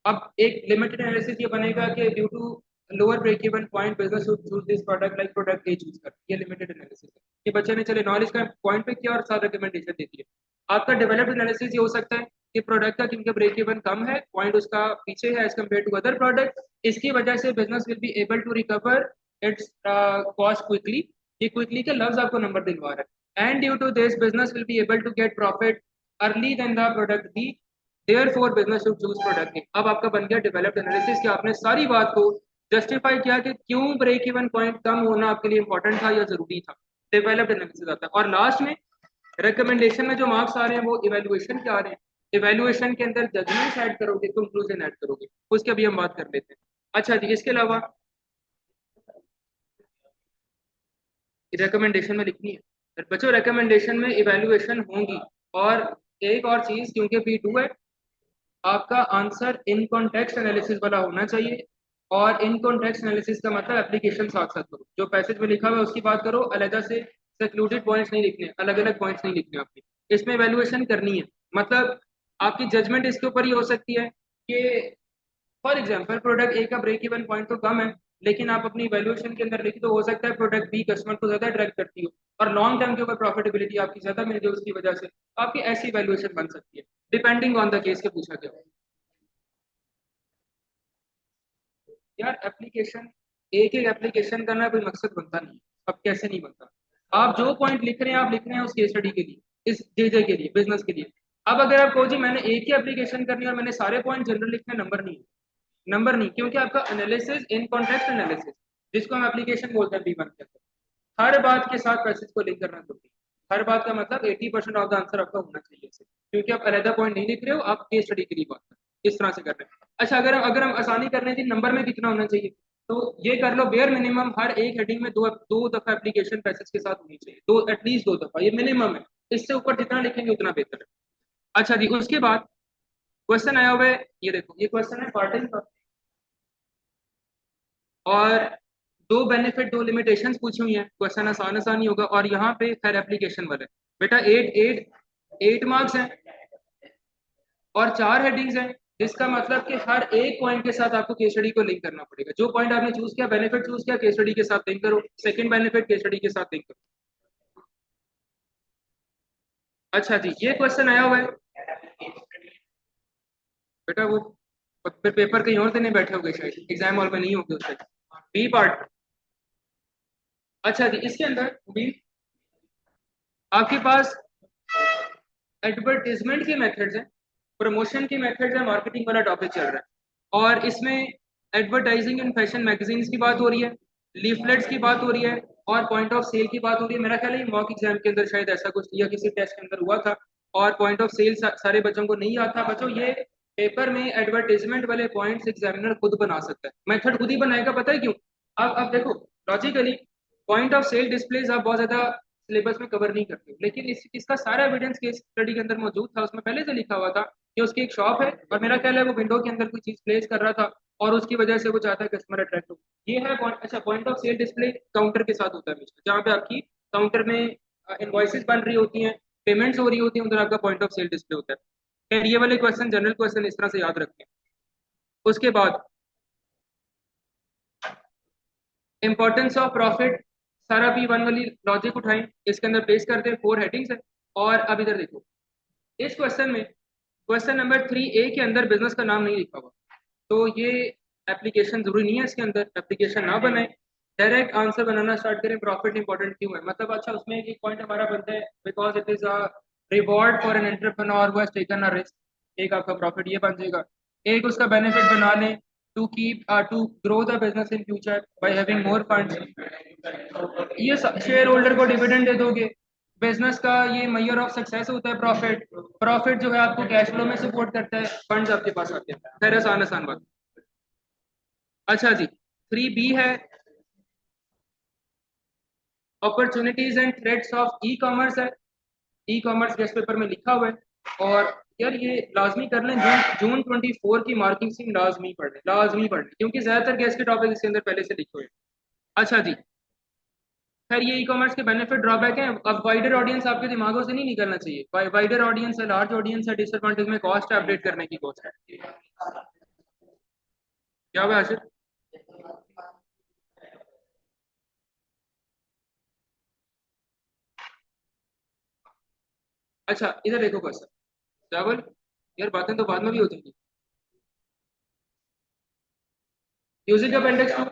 अब एक लिमिटेड एनालिसिस ये बनेगा कि due to lower break even point business should choose this product, like product A choose कर। ये लिमिटेड एनालिसिस है कि बच्चे ने चले नॉलेज का पॉइंट पे किया और साथ रिकमेंडेशन दे दिए। आपका डेवलप्ड एनालिसिस ये हो सकता है कि प्रोडक्ट का क्योंकि ब्रेक इवन कम है, पॉइंट उसका पीछे है as compare to other product, इसकी वजह से business will be able to recover its cost quickly. ये क्विकली का लफ्ज आपको नंबर दिलवा रहा है। And due to this business will be able to get profit early then the product B, therefore business should choose product A. अब आपका बन गया डेवलप्ड एनालिसिस कि आपने सारी बात को जस्टिफाई किया कि क्यों ब्रेक इवन पॉइंट कम होना आपके लिए इंपॉर्टेंट था या जरूरी था। डेवलप्ड एनालिसिस आता है। और लास्ट में रिकमेंडेशन में जो मार्क्स आ रहे हैं वो इवेल्युएशन के आ रहे हैं। इवेल्युएशन के अंदर जजमेंट ऐड करोगे, कंक्लूजन ऐड करोगे, उसकी अभी हम बात कर लेते हैं। अच्छा जी, इसके अलावा रिकमेंडेशन में लिखनी है बच्चों, रिकमेंडेशन में इवेल्युएशन होंगी। और एक और चीज, क्योंकि P2 है, आपका आंसर इन कॉन्टेक्स्ट एनालिसिस वाला होना चाहिए। और इन कॉन्टेक्स्ट एनालिसिस का मतलब एप्लीकेशन साथ साथ करो, जो पैसेज में लिखा हुआ है उसकी बात करो, अलग से सेक्लूडेड पॉइंट्स नहीं लिखने, अलग अलग पॉइंट्स नहीं लिखने आपके। इसमें वैल्यूएशन करनी है। मतलब आपकी जजमेंट इसके ऊपर ही हो सकती है कि फॉर एग्जाम्पल प्रोडक्ट ए का ब्रेक इवन पॉइंट तो कम है, लेकिन आप अपनी वैल्यूएशन के अंदर लिखी तो हो सकता है प्रोडक्ट बी कस्टमर को ज्यादा अट्रैक्ट करती हो और लॉन्ग टर्म के ऊपर प्रॉफिटेबिलिटी आपकी ज्यादा मिल जाए, उसकी वजह से आपकी ऐसी वैल्यूएशन बन सकती है, डिपेंडिंग ऑन द केस के पूछा गया। यार एप्लीकेशन, एक एक एप्लीकेशन का ना कोई मकसद बनता नहीं है। अब कैसे नहीं बनता, आप जो पॉइंट लिख रहे हैं आप लिख रहे हैं उस केस स्टडी के लिए, इस जेजे के लिए, बिजनेस के लिए। अब अगर आप कहो जी मैंने एक ही एप्लीकेशन करनी है और मैंने सारे पॉइंट जनरल लिखने, नंबर नहीं, नंबर नहीं, क्योंकि आपका एनालिसिस इन कॉन्टेक्स्ट एनालिसिस जिसको हम एप्लीकेशन बोलते हैं B1 के अंदर, हर बात के साथ पैसेज को लिंक करना जरूरी है। हर बात का मतलब 80% ऑफ द आंसर आपका होना चाहिए इसे, क्योंकि आप अलहदा पॉइंट नहीं लिख रहे हो, आप केस स्टडी के लिए बात कर इस तरह से कर रहे हैं। अच्छा, अगर हम आसानी कर रहे हैं कि नंबर में कितना होना चाहिए, तो ये कर लो बेयर मिनिमम हर एक हेडिंग में दो दो दफा एप्लीकेशन पैसेज के साथ होनी चाहिए, दो एटलीस्ट दो दफा, ये मिनिमम है। इससे ऊपर जितना लिखेंगे उतना बेहतर है। अच्छा जी, उसके बाद क्वेश्चन आया हुआ है, ये देखो ये क्वेश्चन है पार्टिंग का, और दो बेनिफिट दो लिमिटेशंस पूछी हुई हैं। क्वेश्चन आसान आसान ही होगा, और यहाँ पे खैर एप्लीकेशन वाला है। बेटा एट एट 8 मार्क्स हैं और 4 हेडिंग्स हैं। जिसका मतलब कि हर एक पॉइंट के साथ आपको केस स्टडी को लिंक करना पड़ेगा। जो पॉइंट आपने चूज किया, बेनिफिट चूज किया, केस स्टडी के साथ लिंक करो, सेकंड बेनिफिट केस स्टडी के साथ लिंक करो। अच्छा जी, ये क्वेश्चन आया हुआ है बेटा, वो फिर पेपर कहीं और देने बैठे होंगे शायद, एग्जाम हॉल में नहीं होंगे उससे। B part. अच्छा जी, इसके अंदर भी आपके पास एडवर्टीजमेंट के मेथड्स हैं, प्रमोशन के मेथड्स हैं, मार्केटिंग वाला टॉपिक चल रहा है। और इसमें एडवर्टाइजिंग इन फैशन मैगजीन्स की बात हो रही है, लीफलेट्स की बात हो रही है, और पॉइंट ऑफ सेल की बात हो रही है। मेरा ख्याल है मॉक एग्जाम के अंदर शायद ऐसा कुछ या किसी टेस्ट के अंदर हुआ था, और पॉइंट ऑफ सेल सारे बच्चों को नहीं आता। बच्चों, ये पेपर में एडवर्टीजमेंट वाले पॉइंट्स एग्जामिनर खुद बना सकता है, मेथड खुद ही बनाएगा। पता है क्यों? अब देखो, logically point of sale displays आप बहुत ज्यादा सिलेबस में कवर नहीं करते हो, लेकिन इसका सारा एविडेंस केस स्टडी के अंदर मौजूद था। उसमें पहले से लिखा हुआ था कि उसकी एक शॉप है, और मेरा ख्याल है वो विंडो के अंदर कोई चीज प्लेस कर रहा था, और उसकी वजह से वो चाहता है कस्टमर अट्रैक्ट हो। ये है पॉइंट। अच्छा, point of sale display counter के साथ होता है हमेशा, जहाँ पे आपकी काउंटर में इनवॉइसेस बन रही होती हैं, पेमेंट्स हो रही होती हैं, उधर आपका पॉइंट ऑफ सेल डिस्प्ले होता है। फिर ये वाले क्वेश्चन, जनरल क्वेश्चन इस तरह से याद रखें। उसके बाद इंपॉर्टेंस ऑफ प्रॉफिट, सारा P1 वाली लॉजिक उठाएं, इसके अंदर पेश करते हैं, 4 हेडिंग्स है। और अब इधर देखो, इस क्वेश्चन में क्वेश्चन नंबर 3A के अंदर बिजनेस का नाम नहीं लिखा हुआ, तो ये एप्लीकेशन जरूरी नहीं है, इसके अंदर एप्लीकेशन ना बनाए, डायरेक्ट आंसर बनाना स्टार्ट करें। प्रॉफिट इंपॉर्टेंट क्यों है, मतलब अच्छा उसमें एक पॉइंट हमारा बनता है, because it is a reward for an entrepreneur who has taken a risk. एक आपका प्रॉफिट ये बन जाएगा। एक उसका बेनिफिट बना लें, to grow the business in future by having more funds, ये शेयर होल्डर को डिविडेंड दे दोगे। बिजनेस का ये मेजर ऑफ सक्सेस होता है प्रॉफिट। प्रॉफिट जो है आपको कैश फ्लो में सपोर्ट करता है, फंड्स आपके पास आते हैं। खैर, आसान आसान बात। अच्छा जी, 3B है opportunities and threats of e commerce है। ई कॉमर्स गेस्ट पेपर में लिखा हुआ है, और यार ये लाजमी कर लें, जून जून 24 की मार्किंग से लाजमी पढ़ लें, लाजमी पढ़ लें, क्योंकि ज्यादातर गेस्ट के टॉपिक इसके अंदर पहले से लिखे हुए हैं। अच्छा जी, खैर ये ई कॉमर्स के बेनिफिट ड्रॉबैक है। अब वाइडर ऑडियंस आपके दिमागों से नहीं निकलना चाहिए। वाइडर ऑडियंस है, लार्ज ऑडियंस है, डिसएडवांटेज में कॉस्ट है, अपडेट करने की कॉस्ट है। क्या हुआ आशिर? अच्छा, इधर देखो क्वेश्चन, चावल, यार बातें तो बाद में भी हो जाएंगी। Using appendix 2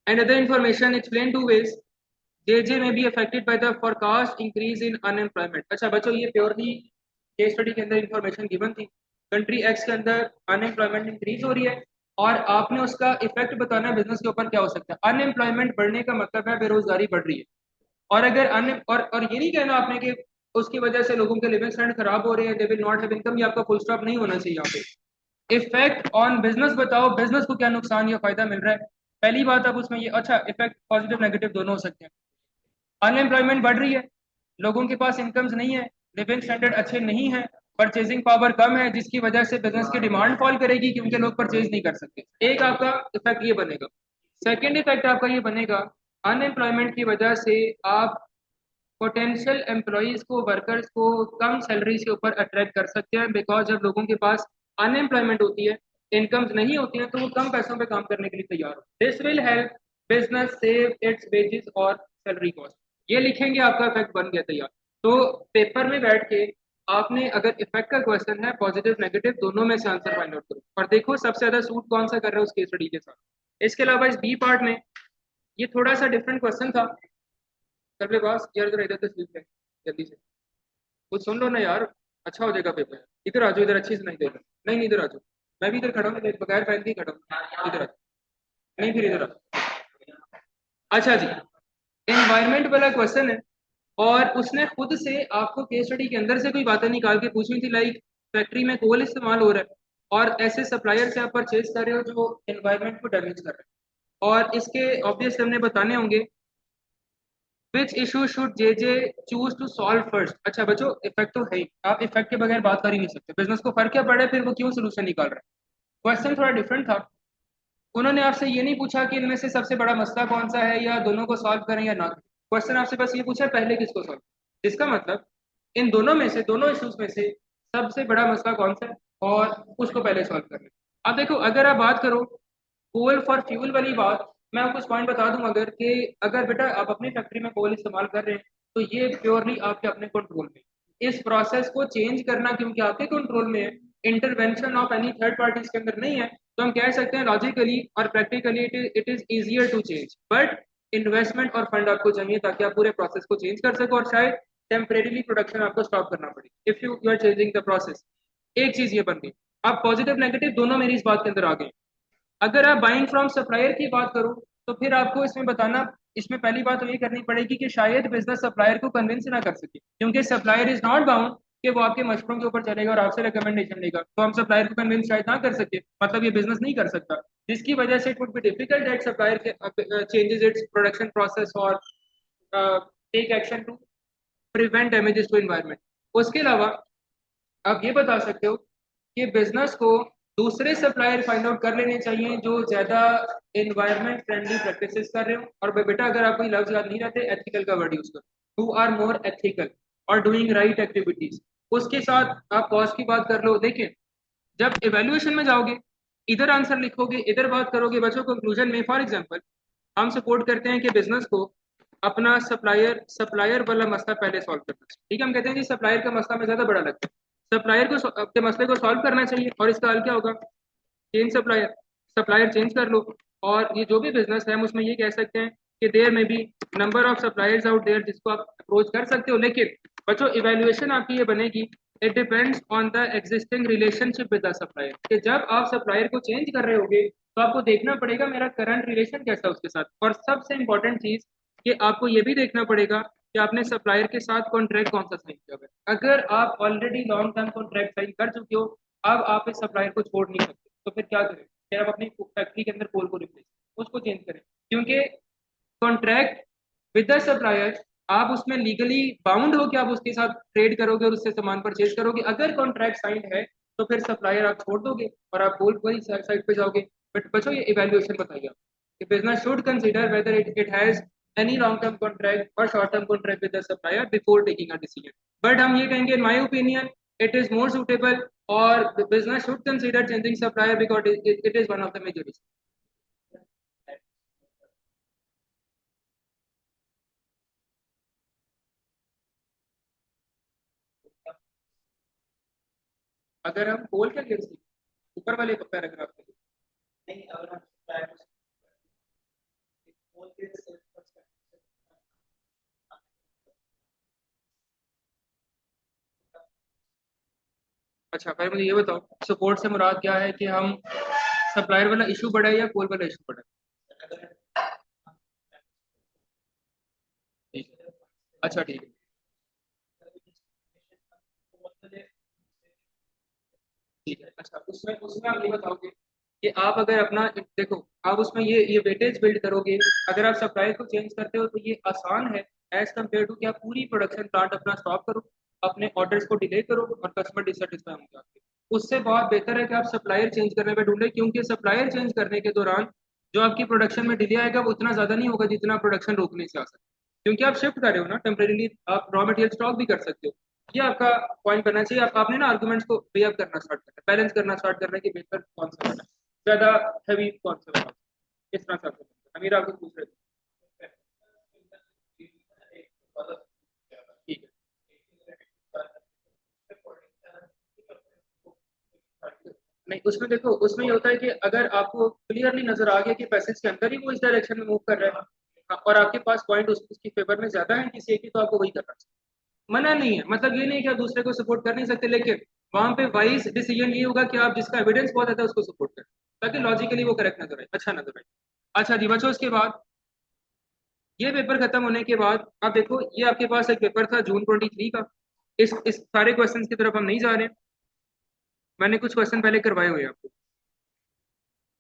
and other information explained two ways, JJ may be affected by the forecast increase in unemployment। अच्छा बच्चों, ये प्योरली केस स्टडी के अंदर इंफॉर्मेशन गिवन थी। कंट्री एक्स के अंदर अनएम्प्लॉयमेंट इंक्रीज हो रही है, और आपने उसका इफेक्ट बताना है बिजनेस के ऊपर क्या हो सकता है। अनएम्प्लॉयमेंट बढ़ने का मतलब है बेरोजगारी बढ़ रही है। और अगर अन और ये नहीं कहना आपने कि उसकी वजह से लोगों के लिविंग स्टैंडर्ड खराब हो रहे हैं, they will not have income, ये आपका फुल स्टॉप नहीं होना चाहिए यहाँ पे। इफेक्ट ऑन बिजनेस बताओ, बिजनेस को क्या नुकसान या फायदा मिल रहा है। पहली बात, अब उसमें ये, अच्छा इफेक्ट पॉजिटिव नेगेटिव दोनों हो सकते हैं। अनएम्प्लॉयमेंट बढ़ रही है, लोगों के पास इनकम्स नहीं है, लिविंग स्टैंडर्ड अच्छे नहीं है, परचेजिंग पावर कम है, जिसकी वजह से बिजनेस की डिमांड फॉल करेगी क्योंकि लोग परचेज नहीं कर सकते। एक आपका इफेक्ट ये बनेगा। सेकेंड इफेक्ट आपका ये बनेगा, अनएम्प्लॉयमेंट की वजह से आप पोटेंशियल एम्प्लॉयज को, वर्कर्स को कम सैलरी से ऊपर अट्रैक्ट कर सकते हैं, बिकॉज जब लोगों के पास अनएम्प्लॉयमेंट होती है, इनकम्स नहीं होती हैं, तो वो कम पैसों पे काम करने के लिए तैयार हो। This will help business save it's wages और सैलरी कॉस्ट। ये लिखेंगे, आपका इफेक्ट बन गया तैयार। तो पेपर में बैठ के आपने, अगर इफेक्ट का क्वेश्चन है, पॉजिटिव नेगेटिव दोनों में से आंसर फाइंड आउट करो, और देखो सबसे ज्यादा सूट कौन सा कर रहा है उस केस स्टडी के साथ। इसके अलावा इस बी पार्ट में ये थोड़ा सा डिफरेंट क्वेश्चन था। सबके पास यार, इधर इधर तस्वीर है, जल्दी से कुछ सुन लो ना यार, अच्छा हो जाएगा पेपर। इधर आ जाओ, इधर अच्छी सुनाई देगा। नहीं नहीं, इधर आ जाओ, मैं भी इधर खड़ा हूँ, बगैर पहन के ही खड़ा हूँ, इधर आ जाओ। नहीं, फिर इधर आ जाओ। अच्छा जी, एनवायरमेंट वाला क्वेश्चन है, और उसने खुद से आपको केस स्टडी के अंदर से कोई बातें निकाल के पूछी थी, लाइक फैक्ट्री में कोल इस्तेमाल हो रहा है, और ऐसे सप्लायर से आप परचेज कर रहे हो जो एनवायरमेंट को डैमेज कर रहे हैं, और इसके ऑब्वियस हमने बताने होंगे। Which issue should J choose to solve first. अच्छा बच्चों, इफेक्ट तो है ही, आप इफेक्ट के बगैर बात कर ही नहीं सकते। बिजनेस को फर्क क्या पड़े, फिर वो क्यों सोल्यूशन निकाल रहे हैं। क्वेश्चन थोड़ा डिफरेंट था। उन्होंने आपसे ये नहीं पूछा कि इनमें से सबसे बड़ा मसला कौन सा है, या दोनों को सॉल्व करें या ना करें। क्वेश्चन आपसे बस ये पूछा पहले किसको सॉल्व, जिसका मतलब इन दोनों में से, दोनों इश्यूज में से सबसे बड़ा मसला कौन सा है, और उसको पहले सॉल्व करना है। अब देखो अगर आप बात करो कोल फॉर फ्यूल वाली बात, मैं आपको कुछ पॉइंट बता दूं अगर कि अगर बेटा आप अपनी फैक्ट्री में कोल इस्तेमाल कर रहे हैं तो ये प्योरली आपके अपने कंट्रोल में है। इस प्रोसेस को चेंज करना क्योंकि आपके कंट्रोल में है, intervention of any third parties के अंदर नहीं है, तो हम कह सकते हैं लॉजिकली और practically it is easier to change, but investment और फंड आपको चाहिए ताकि आप पूरे प्रोसेस को चेंज कर सको और शायद टेम्परेरीली प्रोडक्शन आपको स्टॉप करना पड़े if you are changing the process. एक चीज ये बन गई। अब पॉजिटिव नेगेटिव दोनों मेरी इस बात के अंदर आ गए। अगर आप बाइंग फ्रॉम सप्लायर की बात करो तो फिर आपको इसमें बताना, इसमें पहली बात तो ये करनी पड़ेगी कि शायद बिजनेस सप्लायर को कन्विंस ना कर सके क्योंकि सप्लायर इज नॉट बाउंड कि वो आपके मशरूम के ऊपर चलेगा और आपसे रिकमेंडेशन लेगा, तो हम सप्लायर को कन्विंस शायद ना कर सके, मतलब ये बिजनेस नहीं कर सकता, जिसकी वजह से it would be difficult that supplier changes its production process और take action to prevent damages to environment. उसके अलावा आप ये बता सकते हो कि बिजनेस को दूसरे सप्लायर फाइंड आउट कर लेने चाहिए जो ज्यादा एनवायरमेंट फ्रेंडली प्रैक्टिसेस कर रहे हो, और बेटा अगर आपको ये लफ्ज याद नहीं रहते एथिकल का वर्ड यूज करो, हु आर मोर एथिकल और डूइंग राइट एक्टिविटीज। उसके साथ आप कॉस्ट की बात कर लो। देखिए जब इवेल्युएशन में जाओगे इधर आंसर लिखोगे इधर बात करोगे बच्चों, कंक्लूजन में फॉर एग्जांपल हम सपोर्ट करते हैं कि बिजनेस को अपना सप्लायर सप्लायर वाला मसला पहले सॉल्व करना चाहिए। ठीक है, हम कहते हैं जी सप्लायर का मसला में ज्यादा बड़ा लगता है, सप्लायर को अपने मसले को सॉल्व करना चाहिए और इसका हल क्या होगा, चेंज सप्लायर, सप्लायर चेंज कर लो। और ये जो भी बिजनेस है हम उसमें ये कह सकते हैं कि देयर में भी number of suppliers out there जिसको आप अप्रोच कर सकते हो, लेकिन बच्चों इवेल्युएशन आपकी ये बनेगी it depends on the existing relationship with the supplier, कि जब आप सप्लायर को चेंज कर रहे होगे तो आपको देखना पड़ेगा मेरा करंट रिलेशन कैसा है उसके साथ, और सबसे इंपॉर्टेंट चीज कि आपको ये भी देखना पड़ेगा कि आपने सप्लायर के साथ कॉन्ट्रैक्ट कौन सा साइन किया हुआ है। अगर आप already long term contract sign कर चुके हो अब आप इस सप्लायर को छोड़ नहीं सकते, तो फिर क्या करें, फिर आप अपनी फैक्ट्री के अंदर कोल को रिप्लेस उसको चेंज करें, क्योंकि कॉन्ट्रैक्ट विद द सप्लायर आप उसमें लीगली बाउंड हो कि आप उसके साथ ट्रेड करोगे और उससे सामान परचेज करोगे। अगर कॉन्ट्रैक्ट साइंड है तो फिर सप्लायर आप छोड़ दोगे और आप गोल्ड वाली साइड पे जाओगे। बट बच्चों ये इवेल्युएशन बताइए आप कि business should consider whether it has any long term contract और short term contract with the supplier before taking a decision. But हम ये कहेंगे in my opinion it is more suitable और business should consider changing supplier because it is one of the major. अगर हम कोल के against ऊपर वाले paragraph में, नहीं अगर हम अच्छा पहले मुझे ये बताओ सपोर्ट से मुराद क्या है कि हम सप्लायर वाला इशू बढ़ा है या कोल वाला इशू बढ़ा है? ठीक है। अच्छा ठीक है। ठीक है अच्छा उसमें उसमें आप ये बताओगे कि आप अगर अपना देखो आप उसमें ये वेटेज बिल्ड करोगे, अगर आप सप्लायर को चेंज करते हो तो ये आसान है एज कम्पेयर टू कि आप पूरी प्रोडक्शन प्लांट अपना स्टॉप करो, अपने ऑर्डर्स को डिले करो और कस्टमर डिससेटिस्फाई होंगे आपके। उससे बहुत बेहतर है कि आप सप्लायर चेंज करने में ढूंढे, क्योंकि सप्लायर चेंज करने के दौरान जो आपकी प्रोडक्शन में डिले आएगा वो उतना ज्यादा नहीं होगा जितना प्रोडक्शन रोकने से आ सकता है, क्योंकि आप शिफ्ट कर रहे हो ना टेम्परेली, आप रॉ मटेरियल स्टॉक भी कर सकते हो। ये आपका पॉइंट बनना चाहिए। आपने ना आर्गुमेंट्स को वे अप करना स्टार्ट करना, बैलेंस करना स्टार्ट करना कि बेहतर कौन सा है, ज्यादा हैवी कौन सा है, किस तरह से अमीर आपको पूछ रहे थे। ठीक है। नहीं उसमें देखो उसमें ये होता है कि अगर आपको क्लियरली नजर आ गया कि पैसेज के अंदर ही वो इस डायरेक्शन में मूव कर रहा है और आपके पास पॉइंट उसकी फेवर में ज्यादा है किसी एक की, तो आपको वही करना चाहिए। मना नहीं है, मतलब ये नहीं कि आप दूसरे को सपोर्ट कर नहीं सकते, लेकिन वहां पे वाइज डिसीजन ये होगा कि आप जिसका एविडेंस बहुत आता है उसको सपोर्ट करें ताकि लॉजिकली वो करेक्ट नजर आए, अच्छा नजर आए। अच्छा जी बच्चों उसके बाद ये पेपर खत्म होने के बाद आप देखो ये आपके पास एक पेपर था जून 23 का। इस सारे क्वेश्चंस की तरफ हम नहीं जा रहे, मैंने कुछ क्वेश्चन पहले करवाए हुए हैं आपको।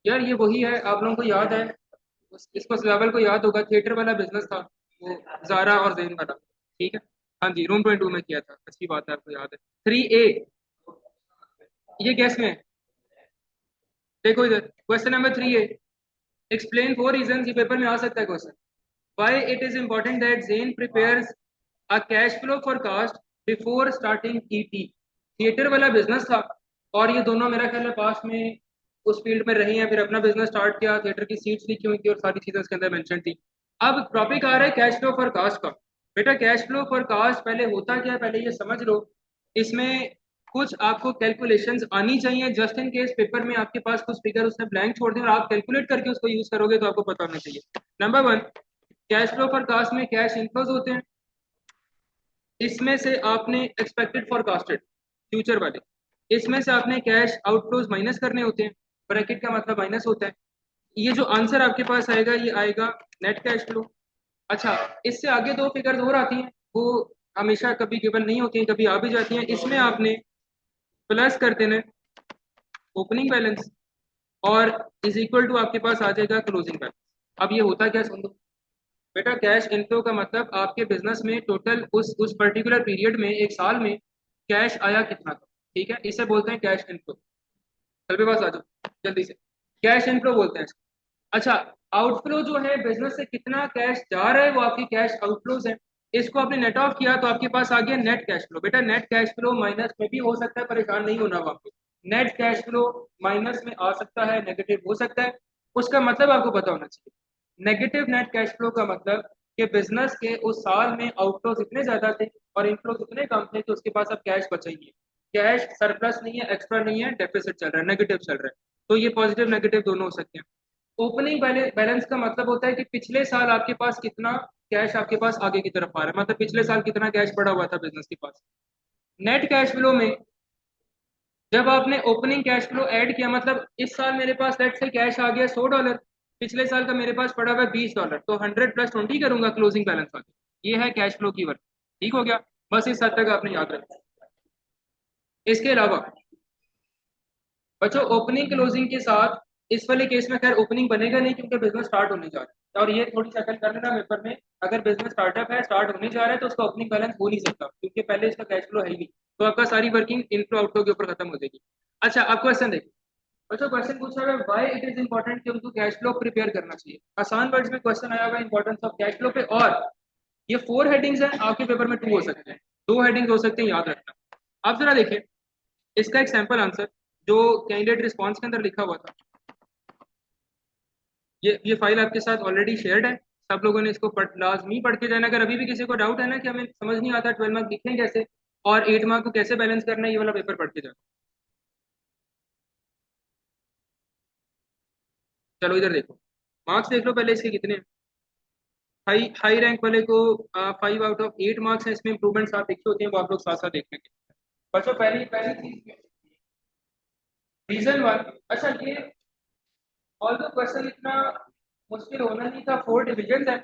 यार ये वही है, आप लोगों को याद है, इसको लेवल को याद होगा, थिएटर वाला बिजनेस था वो, जारा और जैन वाला। ठीक है। हाँ जी रूम 22 में किया था, अच्छी बात है आपको याद है। 3A, ये गैस में देखो इधर question number 3A, explain 4 reason, ये पेपर में आ सकता है question. Why it is important that Jen prepares a cash flow forecast before starting it. Theatre वाला बिजनेस था और ये दोनों मेरा ख्याल है पास में उस फील्ड में रही हैं, फिर अपना बिजनेस स्टार्ट किया, थिएटर की सीट्स लिखी हुई थी और सारी चीजें उसके अंदर मेंशन थी। अब टॉपिक आ रहा है कैश फ्लो फोरकास्ट का। बेटा कैश फ्लो फोरकास्ट पहले होता क्या है, पहले ये समझ लो। इसमें कुछ आपको कैलकुलेशंस आनी चाहिए, जस्ट इन केस पेपर में आपके पास कुछ फिगर उसने ब्लैंक छोड़ दिया और आप कैलकुलेट करके उसको यूज करोगे तो आपको पता होना चाहिए। Number one, cash flow forecast में कैश इनफ्लोज होते हैं, इसमें से आपने एक्सपेक्टेड फोरकास्टेड फ्यूचर वाले, इसमें से आपने कैश आउटफ्लोज माइनस करने होते हैं। ब्रैकेट का मतलब माइनस होता है। ये जो आंसर आपके पास आएगा ये आएगा नेट कैश फ्लो। अच्छा, इससे आगे दो फिगर्स और आती हैं, वो हमेशा कभी गिवन नहीं होती हैं, कभी आ भी जाती हैं। इसमें आपने प्लस कर देना ओपनिंग बैलेंस और इज इक्वल टू आपके पास आ जाएगा क्लोजिंग बैलेंस। अब ये होता क्या, सुन लो बेटा। कैश इनफ्लो का मतलब आपके बिजनेस में टोटल उस पर्टिकुलर पीरियड में, एक साल में कैश आया कितना था। ठीक है, इसे बोलते हैं कैश इनफ्लो। कल पे पास आ जाओ जल्दी से, कैश इनफ्लो बोलते हैं इसको। अच्छा, आउटफ्लो जो है बिजनेस से कितना कैश जा रहा है वो आपकी कैश आउटफ्लोज है। इसको आपने नेट ऑफ किया तो आपके पास आ गया नेट कैश फ्लो। बेटा नेट कैश फ्लो माइनस में भी हो सकता है, परेशान नहीं होना आपको। नेट कैश फ्लो माइनस में आ सकता है, नेगेटिव हो सकता है। उसका मतलब आपको पता होना चाहिए। नेगेटिव नेट कैश फ्लो का मतलब कि बिजनेस के उस साल में आउटफ्लोज इतने ज्यादा थे और इनफ्लोज इतने कम थे कि उसके पास अब कैश बचा ही है। कैश सरप्लस नहीं है, एक्स्ट्रा नहीं है, डेफिसिट चल रहा है, नेगेटिव चल रहा है। तो ये पॉजिटिव नेगेटिव दोनों हो सकते हैं। ओपनिंग बैलेंस का मतलब होता है कि पिछले साल आपके पास कितना कैश आपके पास आगे की तरफ आ रहा है, मतलब पिछले साल कितना कैश पड़ा हुआ था बिजनेस के पास। नेट कैश फ्लो में जब आपने ओपनिंग कैश फ्लो ऐड किया, मतलब इस साल मेरे पास लेट से कैश आ गया $100, पिछले साल का मेरे पास पड़ा हुआ है $20, तो 100 + 20 करूंगा क्लोजिंग बैलेंस आगे। ये है कैश फ्लो की वर्क। ठीक हो गया, बस इस हद तक आपने याद रखना। इसके अलावा बच्चों ओपनिंग क्लोजिंग के साथ इस वाले केस में खैर ओपनिंग बनेगा नहीं क्योंकि बिजनेस स्टार्ट होने जा रहा है, और ये थोड़ी शक्ल कर लेना पेपर में। अगर बिजनेस स्टार्टअप है, स्टार्ट होने जा रहा है, तो उसका ओपनिंग बैलेंस हो नहीं सकता क्योंकि पहले इसका कैश फ्लो है ही नहीं। तो आपका सारी वर्किंग इनफ्लो आउटफ्लो के ऊपर खत्म हो जाएगी। अच्छा, अब क्वेश्चन देखो बच्चों। क्वेश्चन पूछा हुआ है व्हाई इट इज इंपॉर्टेंट कि उनको कैश फ्लो प्रिपेयर करना चाहिए। आसान वर्ड्स में क्वेश्चन आया हुआ है इंपॉर्टेंस ऑफ कैश फ्लो पे, और ये 4 हेडिंग्स हैं, आपके पेपर में 2 हो सकते हैं, 2 हेडिंग्स हो सकते हैं, याद रखना। आप जरा देखें इसका एक सैंपल आंसर जो कैंडिडेट रिस्पॉन्स के अंदर लिखा हुआ था। ये फाइल आपके साथ ऑलरेडी शेयर्ड है, सब लोगों ने इसको लाजमी पढ़ के जाना। अगर अभी भी किसी को डाउट है ना कि हमें समझ नहीं आता 12 मार्क लिखें कैसे और 8 मार्क को कैसे बैलेंस करना है, ये वाला पेपर पढ़ के जाना। चलो इधर देखो, मार्क्स देख लो पहले इसके कितने हैं। हाई हाई रैंक वाले को 5/8 मार्क्स है, इसमें इंप्रूवमेंट आप लिखे होते हैं, वो आप लोग साथ साथ देख लेंगे। बच्चों पहली पहली चीज रीजन वन। अच्छा, ये ऑल द क्वेश्चन इतना मुश्किल होना नहीं था, 4 डिविजन है,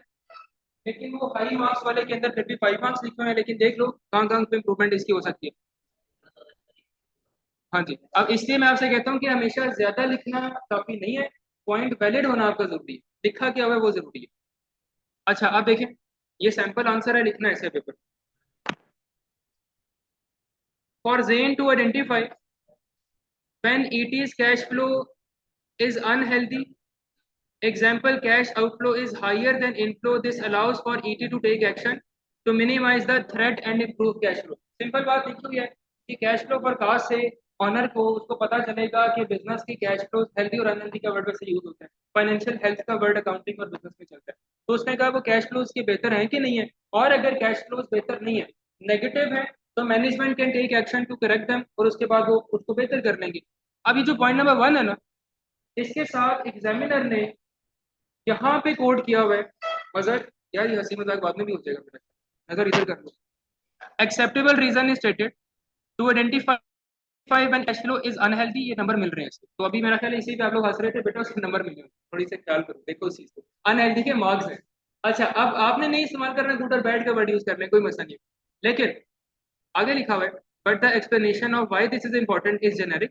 लेकिन वो हाई मार्क्स वाले के अंदर फिर भी 5 मार्क्स लिखे हुए हैं। लेकिन देख लो कहाँ कहाँ पे इंप्रूवमेंट इसकी हो सकती है। हाँ जी, अब इसलिए मैं आपसे कहता हूँ कि हमेशा ज्यादा लिखना काफी नहीं है, पॉइंट वैलिड होना आपका जरूरी है, लिखा क्या हुआ है वो जरूरी है। अच्छा, अब देखें, ये सैंपल आंसर है, लिखना है ऐसे पेपर। For Zain to identify when ET's cash flow is unhealthy. Example, cash outflow is higher than inflow. This allows for ET to take action to minimize the threat and improve cash flow. Simple बात लिखी हुई है कि cash flow forecast से honour को उसको पता चलेगा कि बिजनेस की कैश फ्लो हेल्दी और अनहेल्दी का वर्ड वैसे यूज होता है, फाइनेंशियल हेल्थ का वर्ड अकाउंटिंग और बिजनेस में चलता है। तो उसने कहा वो कैश फ्लोज के बेहतर हैं कि नहीं है, और अगर कैश फ्लोज बेहतर नहीं है, नेगेटिव है, तो management can take action to correct them और उसके बाद वो उसको बेहतर कर लेंगे। अब ये जो पॉइंट नंबर 1 है ना, इसके साथ एग्जामिनर ने यहाँ पे कोड किया हुआ है। मगर यार ये हंसी मजाक बाद में भी हो जाएगा मेरा, अगर इधर कर लो। Acceptable reason is stated to identify when cash flow is unhealthy. ये नंबर मिल रहे हैं इसके, तो अभी मेरा ख्याल है इसी पे आप लोग हंस रहे थे बेटा, उसके नंबर मिले होंगे। थोड़ी सी ख्याल करो, देखो उस चीज को, अनहेल्दी के मार्क्स हैं। अच्छा, अब आपने नहीं इस्तेमाल करना गुड और बैड का वर्ड यूज करने, कोई मसला नहीं, लेकिन आगे लिखा हुआ है but the explanation of why this is important is generic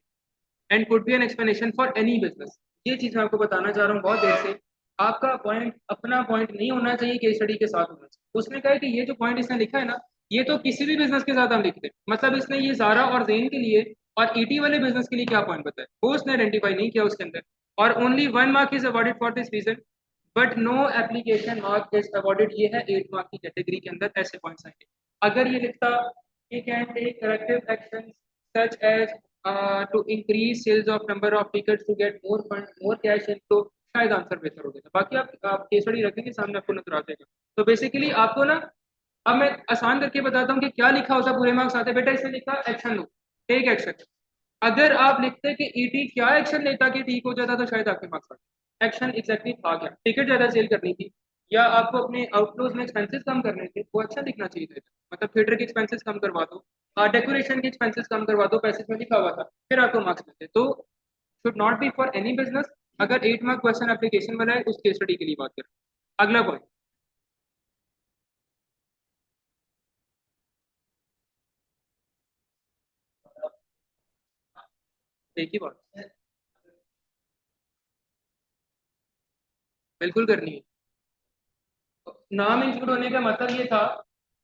and could be an explanation for any business. ये चीज मैं आपको बताना चाह रहा हूँ बहुत देर से। आपका पॉइंट अपना पॉइंट नहीं होना चाहिए, केस स्टडी के साथ होना चाहिए। उसने कहा है कि ये जो पॉइंट इसने लिखा है ना, ये तो किसी भी बिजनेस के साथ हम लिखते हैं, मतलब इसने ये जारा और जेन के लिए और ईटी वाले बिजनेस के लिए क्या पॉइंट बताया वो उसने आइडेंटिफाई नहीं किया उसके अंदर। और only 1 mark is awarded for this reason but no application mark is awarded. ये है 8 मार्क की कैटेगरी के अंदर ऐसे पॉइंट्स आएंगे। अगर ये लिखता ये can take corrective action such as to increase sales of number of tickets to get more fund more cash in, तो शायद आंसर बेहतर हो गया। बाकी आप केस स्टडी रखेंगे सामने, आपको नजर आ जाएगा। तो बेसिकली आपको ना, अब मैं आसान करके बताता हूँ कि क्या लिखा होता पूरे मार्क्स आते। बेटा इसमें लिखा एक्शन लो, टेक एक्शन। अगर आप लिखते कि ईटी क्या एक्शन लेता कि ठीक हो जाता, तो शायद आपके मार्क्स आते। एक्शन एग्जैक्टली था क्या? टिकट ज्यादा सेल करनी थी, या आपको अपने आउटफ्लोज में एक्सपेंसेस कम करने थे, वो अच्छा लिखना चाहिए था। मतलब थिएटर के एक्सपेंसेस कम करवा दो, डेकोरेशन के एक्सपेंसेस कम करवा दो, पैसेज में लिखा हुआ था, फिर आपको मार्क्स मिलते। तो should not be for any business. अगर 8 मार्क क्वेश्चन एप्लीकेशन वाला है, उस केस स्टडी के लिए बात करें। अगला पॉइंट, एक ही बात बिल्कुल करनी है। नाम इंक्लूड होने का मतलब ये था,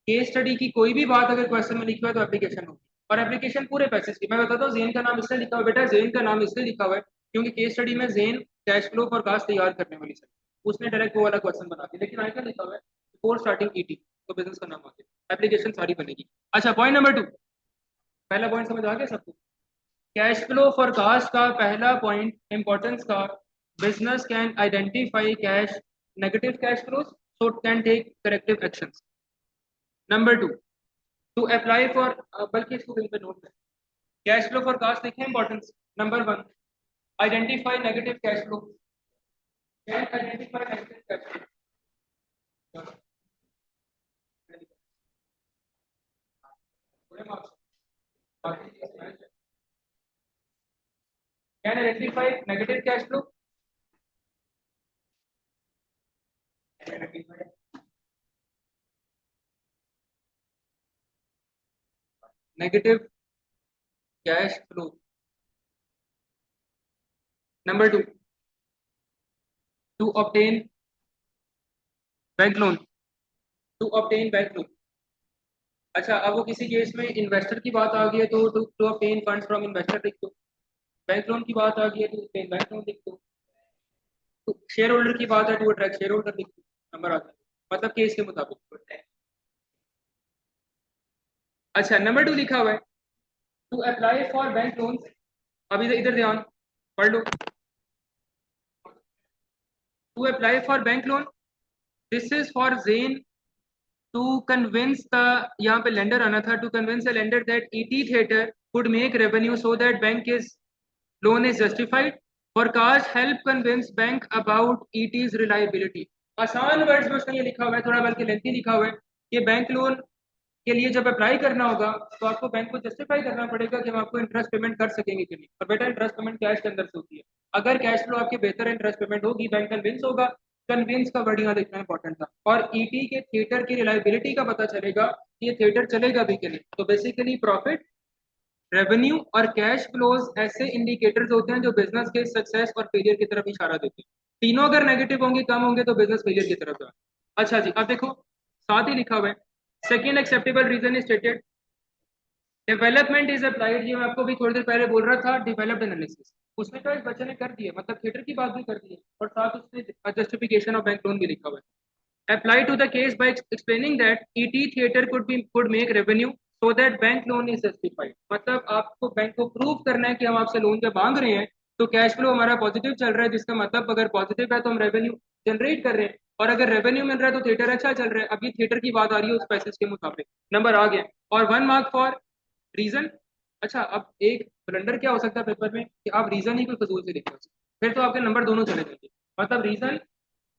केस स्टडी की कोई भी बात अगर क्वेश्चन में लिखी हुआ है तो एप्लीकेशन होगी, और एप्लीकेशन पूरे पैसेज की। मैं बताता हूँ, जेन का नाम इसलिए लिखा हुआ है बेटा, जेन का नाम इसलिए लिखा हुआ है क्योंकि केस स्टडी में जेन कैश फ्लो फोरकास्ट तैयार करने वाली सर, उसने डायरेक्ट वो वाला क्वेश्चन बना दिया। लेकिन आगे लिखा हुआ है बिफोर स्टार्टिंग ईटी, तो बिजनेस का नाम आ गया, एप्लीकेशन सारी बनेगी। अच्छा, पॉइंट नंबर 2, पहला पॉइंट समझ आ गया सबको? कैश फ्लो फोरकास्ट का पहला पॉइंट इंपॉर्टेंस का, business can identify cash negative cash flows, so can take corrective actions. Number 2, to apply for, बल्कि इसको कहीं पे नोट करें, कैश फ्लो फोरकास्ट लिखें importance. Number 1, identify negative cash flow, can identify negative cash flow, can identify negative cash flow, negative cash flow. Number 2, to obtain bank loan, to obtain bank loan. अच्छा, अब वो किसी case में investor की बात आ गई है, तो to obtain funds from investor लिख दो। बैंक लोन की बात आ गई है, तो ऑब्टेन बैंक लोन लिख दो। तो शेयर होल्डर की बात है, टू अट्रैक्ट शेयर होल्डर लिख दो। नंबर आता है, मतलब केस के मुताबिक। अच्छा, नंबर 2 लिखा हुआ है, to apply for bank loan. अब इधर इधर ध्यान, पढ़ लो। To apply for bank loan, this is for Zain to convince the, यहाँ पे लेंडर आना था, to convince the lender that ET theatre could make revenue so that bank is loan is justified. Forecast help convince bank about ET's reliability. आसान words में उसने ये लिखा हुआ है, थोड़ा बल्कि लेंथी लिखा हुआ है, कि बैंक लोन के लिए जब अप्लाई करना होगा तो आपको बैंक को जस्टिफाई करना पड़ेगा कि हम आपको इंटरेस्ट पेमेंट कर सकेंगे कि नहीं। और बेटा इंटरेस्ट पेमेंट कैश के अंदर से होती है। अगर कैश फ्लो आपकी बेहतर इंटरेस्ट पेमेंट होगी, बैंक कन्विंस होगा। कन्विंस का वर्ड यहाँ देखना इंपॉर्टेंट था। और ईटी के थिएटर की रिलायबिलिटी का पता चलेगा कि ये थिएटर चलेगा भी कि नहीं। तो बेसिकली प्रॉफिट, रेवेन्यू और कैश फ्लोज ऐसे इंडिकेटर्स होते हैं जो बिजनेस के सक्सेस और फेलियर की तरफ इशारा देते हैं। तीनों अगर नेगेटिव होंगे, कम होंगे, तो बिजनेस फेलियर की तरफ जाए। अच्छा जी, अब देखो साथ ही लिखा हुआ है, second acceptable reason is stated, development is applied. ये मैं आपको भी थोड़ी देर पहले बोल रहा था, डेवलप्ड एनालिसिस उसने तो इस बच्चे ने कर दिया, मतलब थिएटर की बात भी कर दी है, और साथ उसने जस्टिफिकेशन ऑफ बैंक लोन भी लिखा हुआ है। Apply to the case by explaining that ET theatre could make revenue so that bank loan is justified. मतलब आपको बैंक को प्रूव करना है कि हम आपसे लोन जब मांग रहे हैं तो कैश फ्लो हमारा पॉजिटिव चल रहा है, जिसका मतलब अगर पॉजिटिव है तो हम रेवेन्यू जनरेट कर रहे हैं, और अगर रेवेन्यू मिल रहा है तो थिएटर अच्छा चल रहा है। अब ये थिएटर की बात आ रही है उस पैसेज के मुताबिक, नंबर आ गया। और 1 मार्क फॉर रीजन। अच्छा, अब एक ब्लंडर क्या हो सकता है पेपर में कि आप रीजन ही कोई फजूल से लिखते हो, फिर तो आपके नंबर दोनों चले जाएंगे। मतलब रीजन,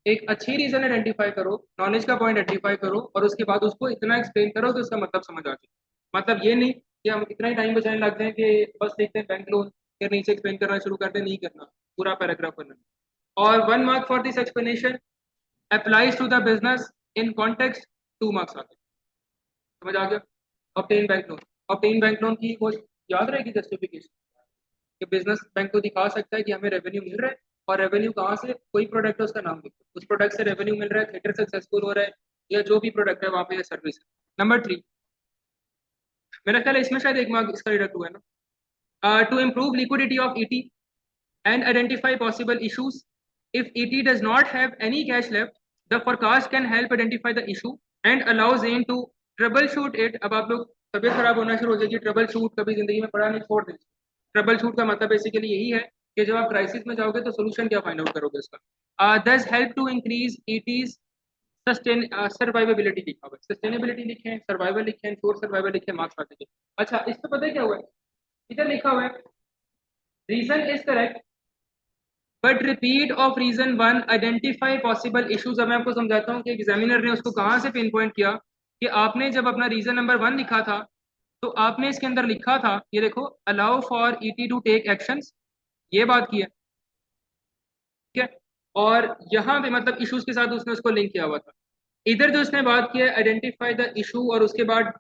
एक अच्छी रीजन आइडेंटिफाई करो, नॉलेज का पॉइंट आइडेंटिफाई करो, और उसके बाद उसको इतना एक्सप्लेन करो कि उसका मतलब समझ आ जाए। मतलब ये नहीं कि हम इतना ही टाइम बचाने लगते हैं कि बस देखते हैं बैंक लोन, फिर नीचे एक्सप्लेन करना शुरू करते हैं, नहीं करना, पूरा पैराग्राफ करना। और 1 mark for this explanation applies to the business in context, 2 marks आते हैं। समझ आ गया? Obtain bank loan, obtain bank loan की वो याद रहेगी जस्टिफिकेशन, कि बिजनेस बैंक को दिखा सकता है कि हमें रेवेन्यू मिल रहा है, और रेवेन्यू कहाँ से, कोई प्रोडक्ट है उसका नाम लिखो, उस प्रोडक्ट से रेवेन्यू मिल रहा है, थिएटर सक्सेसफुल हो रहा है, या जो भी प्रोडक्ट है वहाँ पे सर्विस है। नंबर 3, मेरा ख्याल है इसमें शायद 1 मार्क इसका डिडक्ट हुआ है ना। To improve liquidity of ET and identify possible issues. If ET does not have any cash left, the forecast can help identify the issue and allow Zain to troubleshoot it. अब आप लोग तबीयत खराब होना शुरू हो जाएगी, ट्रबल शूट कभी जिंदगी में पढ़ा नहीं, छोड़ दें। ट्रबल शूट का मतलब बेसिकली यही है कि जब आप क्राइसिस में जाओगे तो सोल्यूशन क्या फाइंड आउट करोगे उसका। This help to increase it sustain survivability लिखा हुआ है, सस्टेनेबिलिटी लिखे, सर्वाइवल लिखे, शोर सर्वाइवल लिखे, मार्क्स आते हैं। अच्छा, इस पे पता है क्या हुआ है, इधर लिखा हुआ है reason is correct but repeat of reason one identify possible issues. अब मैं आपको समझाता हूँ कि एग्जामिनर ने उसको कहाँ से पिन पॉइंट किया कि आपने जब अपना रीजन नंबर वन लिखा था तो आपने इसके अंदर लिखा था, ये देखो, allow for ET to take actions, ये बात की है, ठीक है। और यहाँ पे मतलब इश्यूज के साथ उसने उसको लिंक किया हुआ था। इधर जो उसने बात की है आइडेंटिफाई द इशू और उसके बाद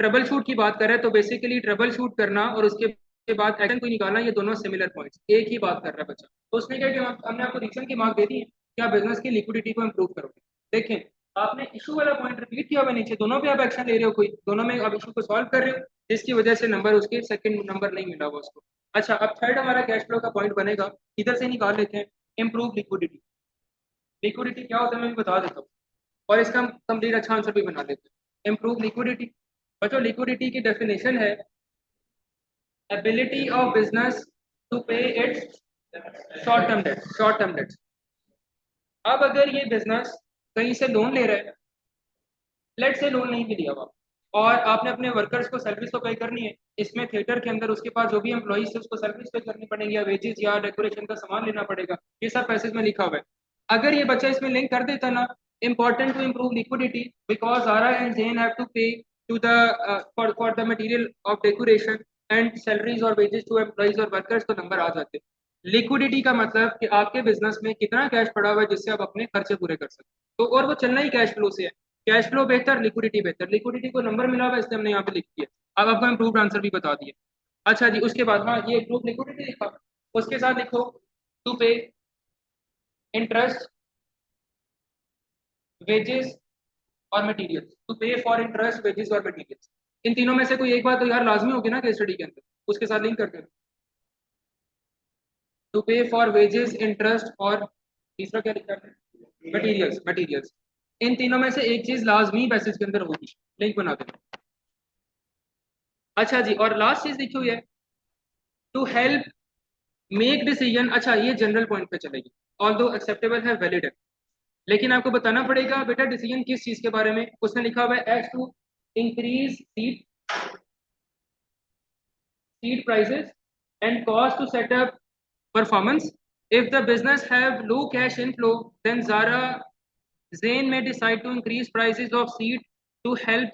ट्रबल शूट की बात कर रहे हैं, तो बेसिकली ट्रबल शूट करना और उसके बाद एक्शन को निकालना, ये दोनों सिमिलर पॉइंट्स, एक ही बात कर रहा है बच्चा। तो उसने क्या किया, हमने आपको रीजन की मार्क दे दी है कि आप बिजनेस की लिक्विडिटी को इंप्रूव करोगे। देखें, आपने इशू वाला पॉइंट रिपीट किया हुआ नीचे, दोनों पे आप एक्शन ले रहे हो, कोई दोनों में आप इशू को सॉल्व कर रहे हो, जिसकी वजह से नंबर उसके सेकंड नंबर नहीं मिला हुआ उसको। अच्छा, अब थर्ड हमारा कैश फ्लो का पॉइंट बनेगा, इधर से निकाल लेते हैं, इंप्रूव लिक्विडिटी। लिक्विडिटी क्या होता है मैं भी बता देता हूँ, और इसका हम कंप्लीट अच्छा आंसर भी बना लेते हैं। इंप्रूव लिक्विडिटी, बच्चों लिक्विडिटी की डेफिनेशन है ability of business to pay its short term debts। अब अगर ये बिजनेस कहीं से लोन ले रहा है, लेट से लोन नहीं भी लिया हुआ, और आपने अपने वर्कर्स को सैलरीज तो पे करनी है, इसमें थिएटर के अंदर उसके पास जो भी एम्प्लॉइज है उसको सैलरीज पे करनी पड़ेगी, या वेजेस या डेकोरेशन का सामान लेना पड़ेगा, ये सब पैसेज में लिखा हुआ है। अगर ये बच्चा इसमें लिंक कर देता ना, important to improve liquidity because Zara and Zain have to pay to the for the material of decoration and salaries और वेजेस टू एम्प्लॉइज और वर्कर्स, तो नंबर आ जाते हैं। लिक्विडिटी का मतलब कि आपके बिजनेस में कितना कैश पड़ा हुआ है जिससे आप अपने खर्चे पूरे कर सकते हो, तो और वो चलना ही कैश फ्लो से है। कैश फ्लो बेहतर, लिक्विडिटी बेहतर, लिक्विडिटी को नंबर मिला हुआ इसलिए हमने यहाँ पे लिख दिया। अब आपको इम्प्रूव्ड आंसर भी बता दिया। अच्छा जी, उसके बाद हाँ, ये इम्प्रूव लिक्विडिटी लिखा, उसके साथ लिखो टू पे इंटरेस्ट, वेजेस और मटेरियल्स, टू पे फॉर इंटरेस्ट, वेजेस और मटेरियल्स। इन तीनों में से कोई एक बात तो यार लाजमी होगी ना केस स्टडी के अंदर, उसके साथ लिंक करके, टू पे फॉर वेजेस, इंटरेस्ट और तीसरा क्या लिखा है, मटेरियल्स, मटेरियल्स। इन तीनों में से एक चीज लाजमी पैसेज के अंदर होगी, लिंक बना देना। अच्छा जी, और लास्ट चीज लिखी हुई है टू हेल्प मेक डिसीजन। अच्छा, ये जनरल पॉइंट पे चलेगी, ऑल दो एक्सेप्टेबल है, वैलिड है, लेकिन आपको बताना पड़ेगा बेटा डिसीजन किस चीज के बारे में। उसने लिखा हुआ है as to increase seed prices and cost to set up performance. If the business have low cash inflow then Zara Zain may decide to increase prices of seed to help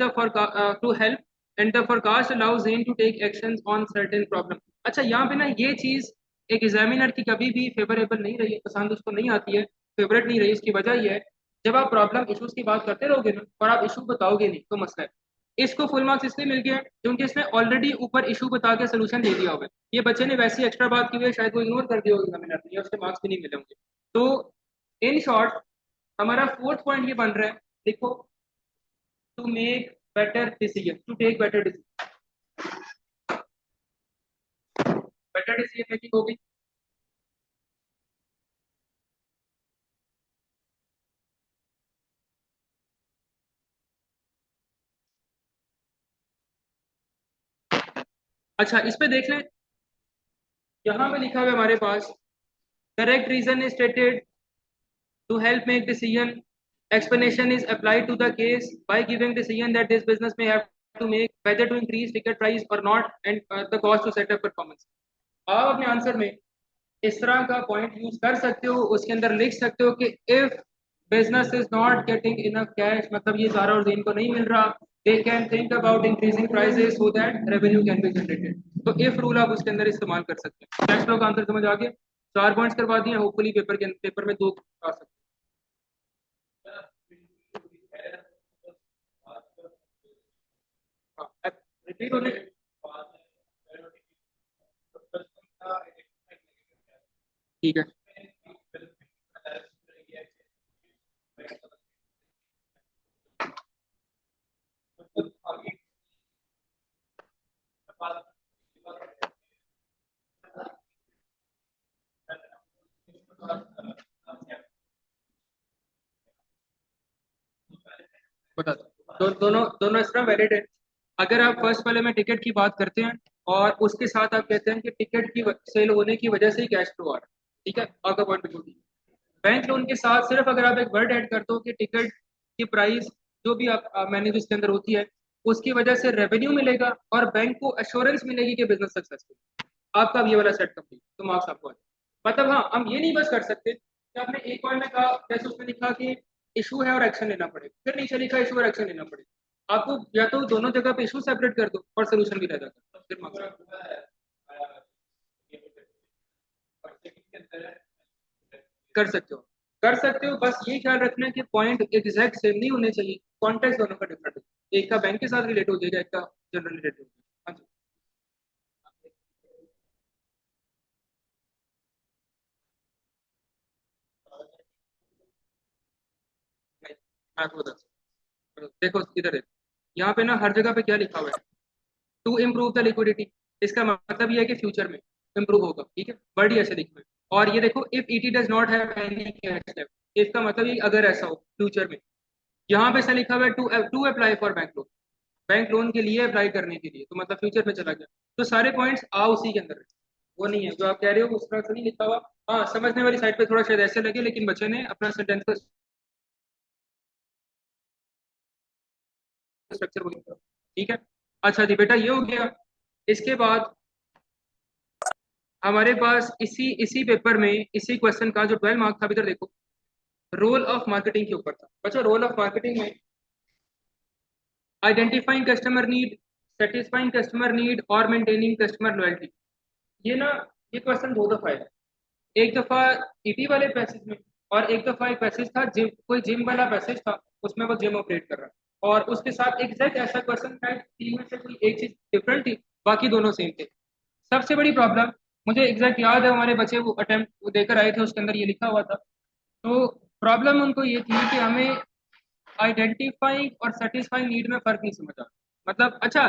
to help and the forecast allows Zain to take actions on certain problem। अच्छा, यहाँ पे ना ये चीज एक examiner की कभी भी फेवरेबल नहीं रही है, पसंद उसको नहीं आती है, फेवरेट नहीं रही। उसकी वजह यह है, जब आप प्रॉब्लम इश्यूज की बात करते रहोगे ना और आप इशू बताओगे नहीं तो मसला है। इसको फुल मार्क्स इसलिए मिल गया क्योंकि इसने ऑलरेडी ऊपर इशू बता के सोल्यूशन दे दिया होगा। ये बच्चे ने वैसी एक्स्ट्रा बात की हुई है, शायद वो इग्नोर कर दिया होगा एग्जामिनर ने, या उसके मार्क्स भी नहीं मिले होंगे। तो इन शॉर्ट हमारा फोर्थ पॉइंट ये बन रहा है, देखो, to make better decision, to take better decision, better decision making होगी। अच्छा, इस पे देख लें, यहाँ पे लिखा हुआ है हमारे पास correct reason is stated to help make decision. Explanation is applied to the case by giving decision that this business may have to make whether to increase ticket price or not and the cost to set up performance। आप अपने answer में इस तरह का point use कर सकते हो, उसके अंदर लिख सकते हो कि if business is not getting enough cash, मतलब ये Zara और Zain को नहीं मिल रहा, they can think about increasing prices so that revenue can be generated. तो इफ रूल आप उसके अंदर इस्तेमाल कर सकते हैं। कैश फ्लो का आंसर समझ आ गया, चार पॉइंट्स करवा दिए, होपफुली पेपर में दो आ सकते हैं। रिपीट होने, ठीक है। बता दो, दोनों दोनों इस तरह वैलिड है। अगर आप फर्स्ट वाले में टिकट की बात करते हैं और उसके साथ आप कहते हैं कि टिकट की सेल होने की वजह से ही कैश फ्लो आ रहा है। ठीक है, आपका पॉइंट बिल्कुल ठीक है। बैंक लोन के साथ सिर्फ अगर आप एक वर्ड ऐड कर दो कि टिकट की प्राइस जो भी आप मैनेज उसके अंदर होती है, उसकी वजह से रेवेन्यू मिलेगा और बैंक को एश्योरेंस मिलेगी कि बिजनेस सक्सेसफुल। आपका अब ये वाला सेट कंप्लीट, तो मार्क्स आपको आ जाए। मतलब हाँ, हम ये नहीं बस कर सकते कि आपने एक पॉइंट में कहा, जैसे उसमें लिखा कि इशू है और एक्शन लेना पड़ेगा, फिर नीचे लिखा इशू और एक्शन लेना पड़ेगा। आपको या तो दोनों जगह पे इशू सेपरेट कर दो और सोल्यूशन भी रह जाता है, फिर मार्क्स कर सकते हो। कर सकते हो, बस ये ख्याल रखना है कि पॉइंट एग्जैक्ट सेम नहीं होने चाहिए, कॉन्टेक्स्ट दोनों का डिफरेंट है, एक का बैंक के साथ रिलेट हो जाएगा, एक का जनरल रिलेट हो जाएगा। हाँ जी। नहीं, मैं आपको बता देखो इधर देखो, यहाँ पे ना हर जगह पे क्या लिखा हुआ है, टू इम्प्रूव द लिक्विडिटी। इसका मतलब ये है कि फ्यूचर में इम्प्रूव होगा, ठीक है, वर्ड ही ऐसे लिखा है। और ये देखो, if ET does not have any cash left, इसका मतलब ये अगर ऐसा हो फ्यूचर में। यहाँ पे ऐसा लिखा हुआ है to to apply for bank loan, bank loan के लिए अप्लाई करने के लिए, तो मतलब फ्यूचर में चला गया। तो सारे पॉइंट्स आ उसी के अंदर है, वो नहीं है जो आप कह रहे हो उस तरह से नहीं लिखा हुआ। हाँ, समझने वाली साइड पे थोड़ा शायद ऐसे लगे, लेकिन बच्चे ने अपना सेंटेंस का स्ट्रक्चर वही था। ठीक है। अच्छा जी बेटा, ये हो गया। इसके बाद हमारे पास इसी इसी पेपर में इसी क्वेश्चन का जो 12 मार्क था, इधर देखो, रोल ऑफ मार्केटिंग के ऊपर था। बच्चों, रोल ऑफ मार्केटिंग में identifying customer need, satisfying customer need और मेंटेनिंग कस्टमर लॉयल्टी। ये ना, ये क्वेश्चन दो दफा है। एक दफा ईटी वाले पैसेज में, और एक दफा एक पैसेज था जिम, कोई जिम वाला पैसेज था, उसमें वो जिम ऑपरेट कर रहा है, और उसके साथ एग्जैक्ट ऐसा क्वेश्चन था, तीन में से कोई एक चीज डिफरेंट थी, बाकी दोनों सेम थे। सबसे बड़ी प्रॉब्लम, मुझे एग्जैक्ट याद है, हमारे बच्चे वो अटेम्प्ट वो देकर आए थे, उसके अंदर ये लिखा हुआ था। तो प्रॉब्लम उनको ये थी कि हमें आइडेंटिफाइंग और सेटिस्फाइंग नीड में फर्क नहीं समझा। मतलब अच्छा,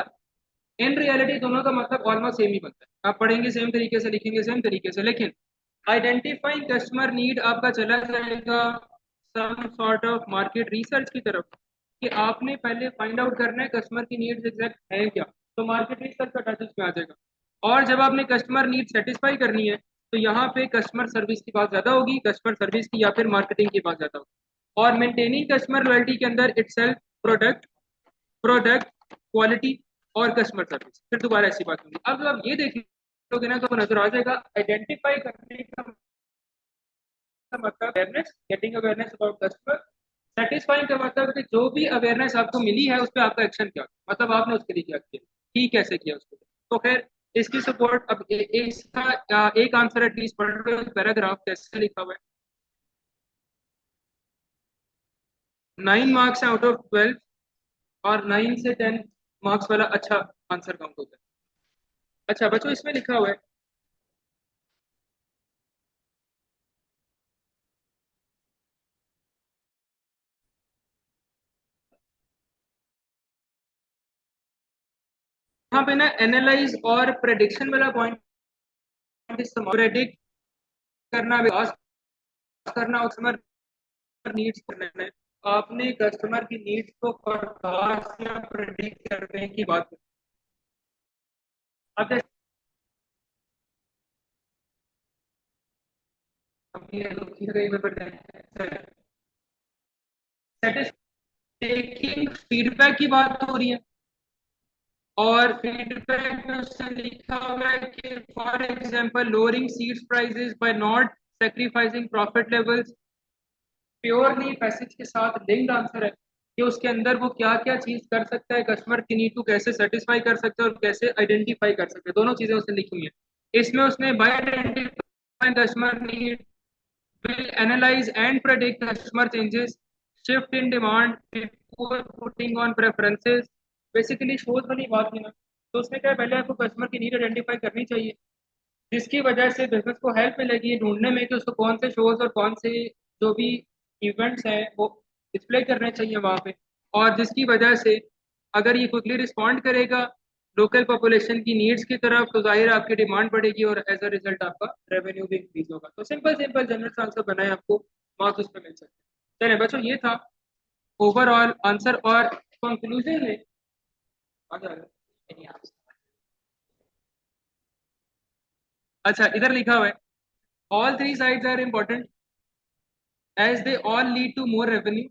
इन रियलिटी दोनों का मतलब ऑलमोस्ट सेम ही बनता है, आप पढ़ेंगे सेम तरीके से, लिखेंगे सेम तरीके से, लेकिन आइडेंटिफाइंग कस्टमर नीड आपका चला जाएगा some sort of market research की तरफ, कि आपने पहले फाइंड आउट करना है कस्टमर की नीड्स एग्जैक्ट है क्या, तो मार्केट रिसर्च का टच इसमें आ जाएगा। और जब आपने कस्टमर नीड सेटिस्फाई करनी है, तो यहाँ पे कस्टमर सर्विस की बात ज्यादा होगी, कस्टमर सर्विस की या फिर मार्केटिंग की बात ज्यादा होगी। और मेंटेनिंग कस्टमर लॉयल्टी के अंदर इटसेल्फ प्रोडक्ट प्रोडक्ट क्वालिटी और कस्टमर सर्विस, फिर दोबारा ऐसी बात होगी। अब आप ये देख लोगे ना, तो नजर आ जाएगा आइडेंटिफाई करने का मतलब awareness, getting awareness about customer. Satisfying का मतलब कि जो भी अवेयरनेस आपको मिली है उस पर आपका एक्शन क्या, मतलब आपने उसके लिए क्या किया, ठीक कैसे किया उसको। तो खैर, इसकी सपोर्ट अब इसका एक आंसर एटलीस्ट पढ़ रहे हो, पैराग्राफ कैसे लिखा हुआ है। 9 मार्क्स आउट ऑफ 12, और 9 से 10 मार्क्स वाला अच्छा आंसर काउंट होता है। अच्छा बच्चों, इसमें लिखा हुआ है, यहाँ पे ना एनालाइज और प्रेडिक्शन वाला पॉइंट इस्तेमाल, प्रेडिक्ट करना, विकास करना, और कस्टमर नीड्स करना है। आपने कस्टमर की नीड्स को फोरकास्ट या प्रेडिक्ट करने की बात की। अब जैसे टेकिंग फीडबैक की बात हो रही है, और फीडबैक में उसने लिखा हुआ है कि for example lowering seeds prices by not sacrificing profit levels. Purely passage के साथ लिंक्ड आंसर है कि उसके अंदर वो क्या क्या चीज कर सकता है, कस्टमर की नीड को कैसे सेटिस्फाई कर सकता है और कैसे आइडेंटिफाई कर सकते हैं, दोनों चीजें उसने लिखी हुई है। इसमें उसने bye identifying customer need will analyze and predict customer changes, shift in demand before putting on preferences। Basically शोध वाली बात है ना, तो उसने क्या, पहले आपको कस्टमर की नीड आइडेंटिफाई करनी चाहिए, जिसकी वजह से बिजनेस को हेल्प मिलेगी ये ढूंढने में कि उसको कौन से शोज और कौन से जो भी इवेंट्स हैं वो डिस्प्ले करने चाहिए वहां पे, और जिसकी वजह से अगर ये क्विकली रिस्पॉन्ड करेगा लोकल पॉपुलेशन की नीड्स की तरफ, तो जाहिर है आपकी डिमांड बढ़ेगी और एज अ रिजल्ट आपका रेवेन्यू भी इंक्रीज होगा। तो सिंपल सिंपल जनरल आंसर बनाए, आपको मार्क्स उस पर मिल सकते हैं। चलिए बच्चों, ये था ओवरऑल आंसर, और कंक्लूजन में आ जा रहा है। अच्छा इधर लिखा हुआ है all three sides are important as they all lead to more revenue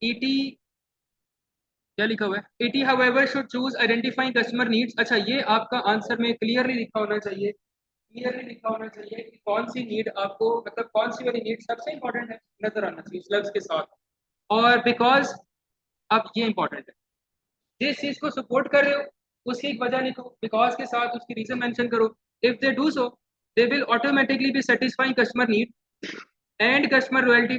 ET क्या लिखा हुआ है ET however should choose identifying customer needs. अच्छा ये आपका आंसर में क्लियरली लिखा होना चाहिए, क्लियरली लिखा होना चाहिए कि कौन सी नीड आपको मतलब कौन सी वाली नीड सबसे इंपॉर्टेंट है, नजर आना चाहिए स्लग्स के साथ। और बिकॉज अब ये इंपॉर्टेंट है, जिस चीज को सपोर्ट कर रहे हो उसकी एक वजह लिखो, बिकॉज के साथ उसकी रीजन मेंशन करो। If they do so they will automatically be satisfying customer need and customer loyalty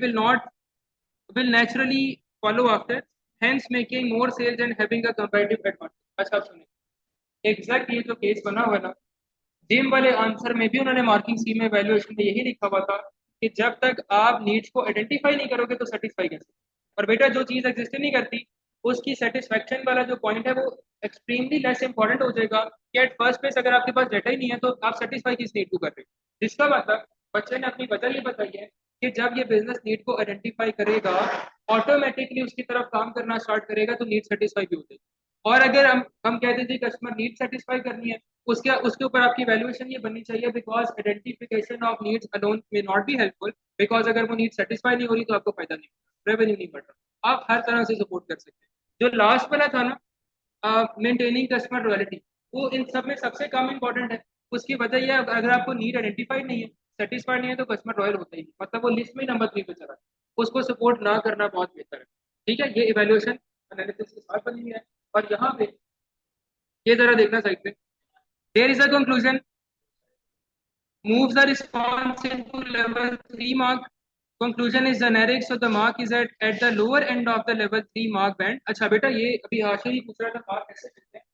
will naturally follow after, hence making more sales and having a competitive advantage। अच्छा आप सुनिए, एग्जैक्ट ये जो case बना हुआ है ना, जिम वाले आंसर में भी उन्होंने मार्किंग स्कीम में वैल्यूएशन में यही लिखा हुआ था कि जब तक आप नीड्स को आइडेंटिफाई नहीं करोगे तो सेटिस्फाई कैसे। और बेटा जो चीज एग्जिस्ट नहीं करती उसकी सेटिस्फेक्शन वाला जो पॉइंट है वो एक्सट्रीमली लेस इंपॉर्टेंट हो जाएगा कि एट फर्स्ट प्लेस अगर आपके पास डेटा ही नहीं है तो आप सेटिस्फाई किस नीड को कर रहे हो। जिसका मतलब बच्चे ने अपनी वजह ये बताई है कि जब ये बिजनेस नीड को आइडेंटिफाई करेगा ऑटोमेटिकली उसकी तरफ काम करना स्टार्ट करेगा तो नीड सेटिस्फाई भी हो जाएगी। और अगर हम कहते हैं कस्टमर नीड सेटिस्फाई करनी है उसके उसके ऊपर आपकी वैल्यूएशन ये बननी चाहिए because identification of needs alone may not be helpful, because अगर वो नीड सेटिस्फाई नहीं हो रही तो आपको फायदा नहीं, रेवेन्यू नहीं बढ़ रहा। आप हर तरह से सपोर्ट कर सकते हैं। जो लास्ट वाला था ना मेंटेनिंग कस्टमर लॉयल्टी, वो इन सब में सबसे कम इंपॉर्टेंट है। उसकी वजह यह है अगर आपको नीड आइडेंटिफाइड नहीं है सेटिस्फाइड नहीं है तो कस्टमर रॉयल होता ही नहीं, मतलब वो लिस्ट में नंबर 3 पे चला है, उसको सपोर्ट ना करना बहुत बेहतर है। ठीक है ये इवेल्युएशन एनालिसिस के साथ बनी हुई है। और यहाँ पे ये जरा देखना साइड पे, there is a conclusion moves the response into level 3 mark, conclusion is generic so the mark is at the lower end of the level 3 mark band। अच्छा बेटा ये अभी हाशिर ही पूछ रहा था मार्क कैसे मिलते हैं,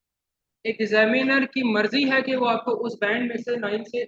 एक एग्जामिनर की मर्जी है कि वो आपको उस बैंड में से 9 से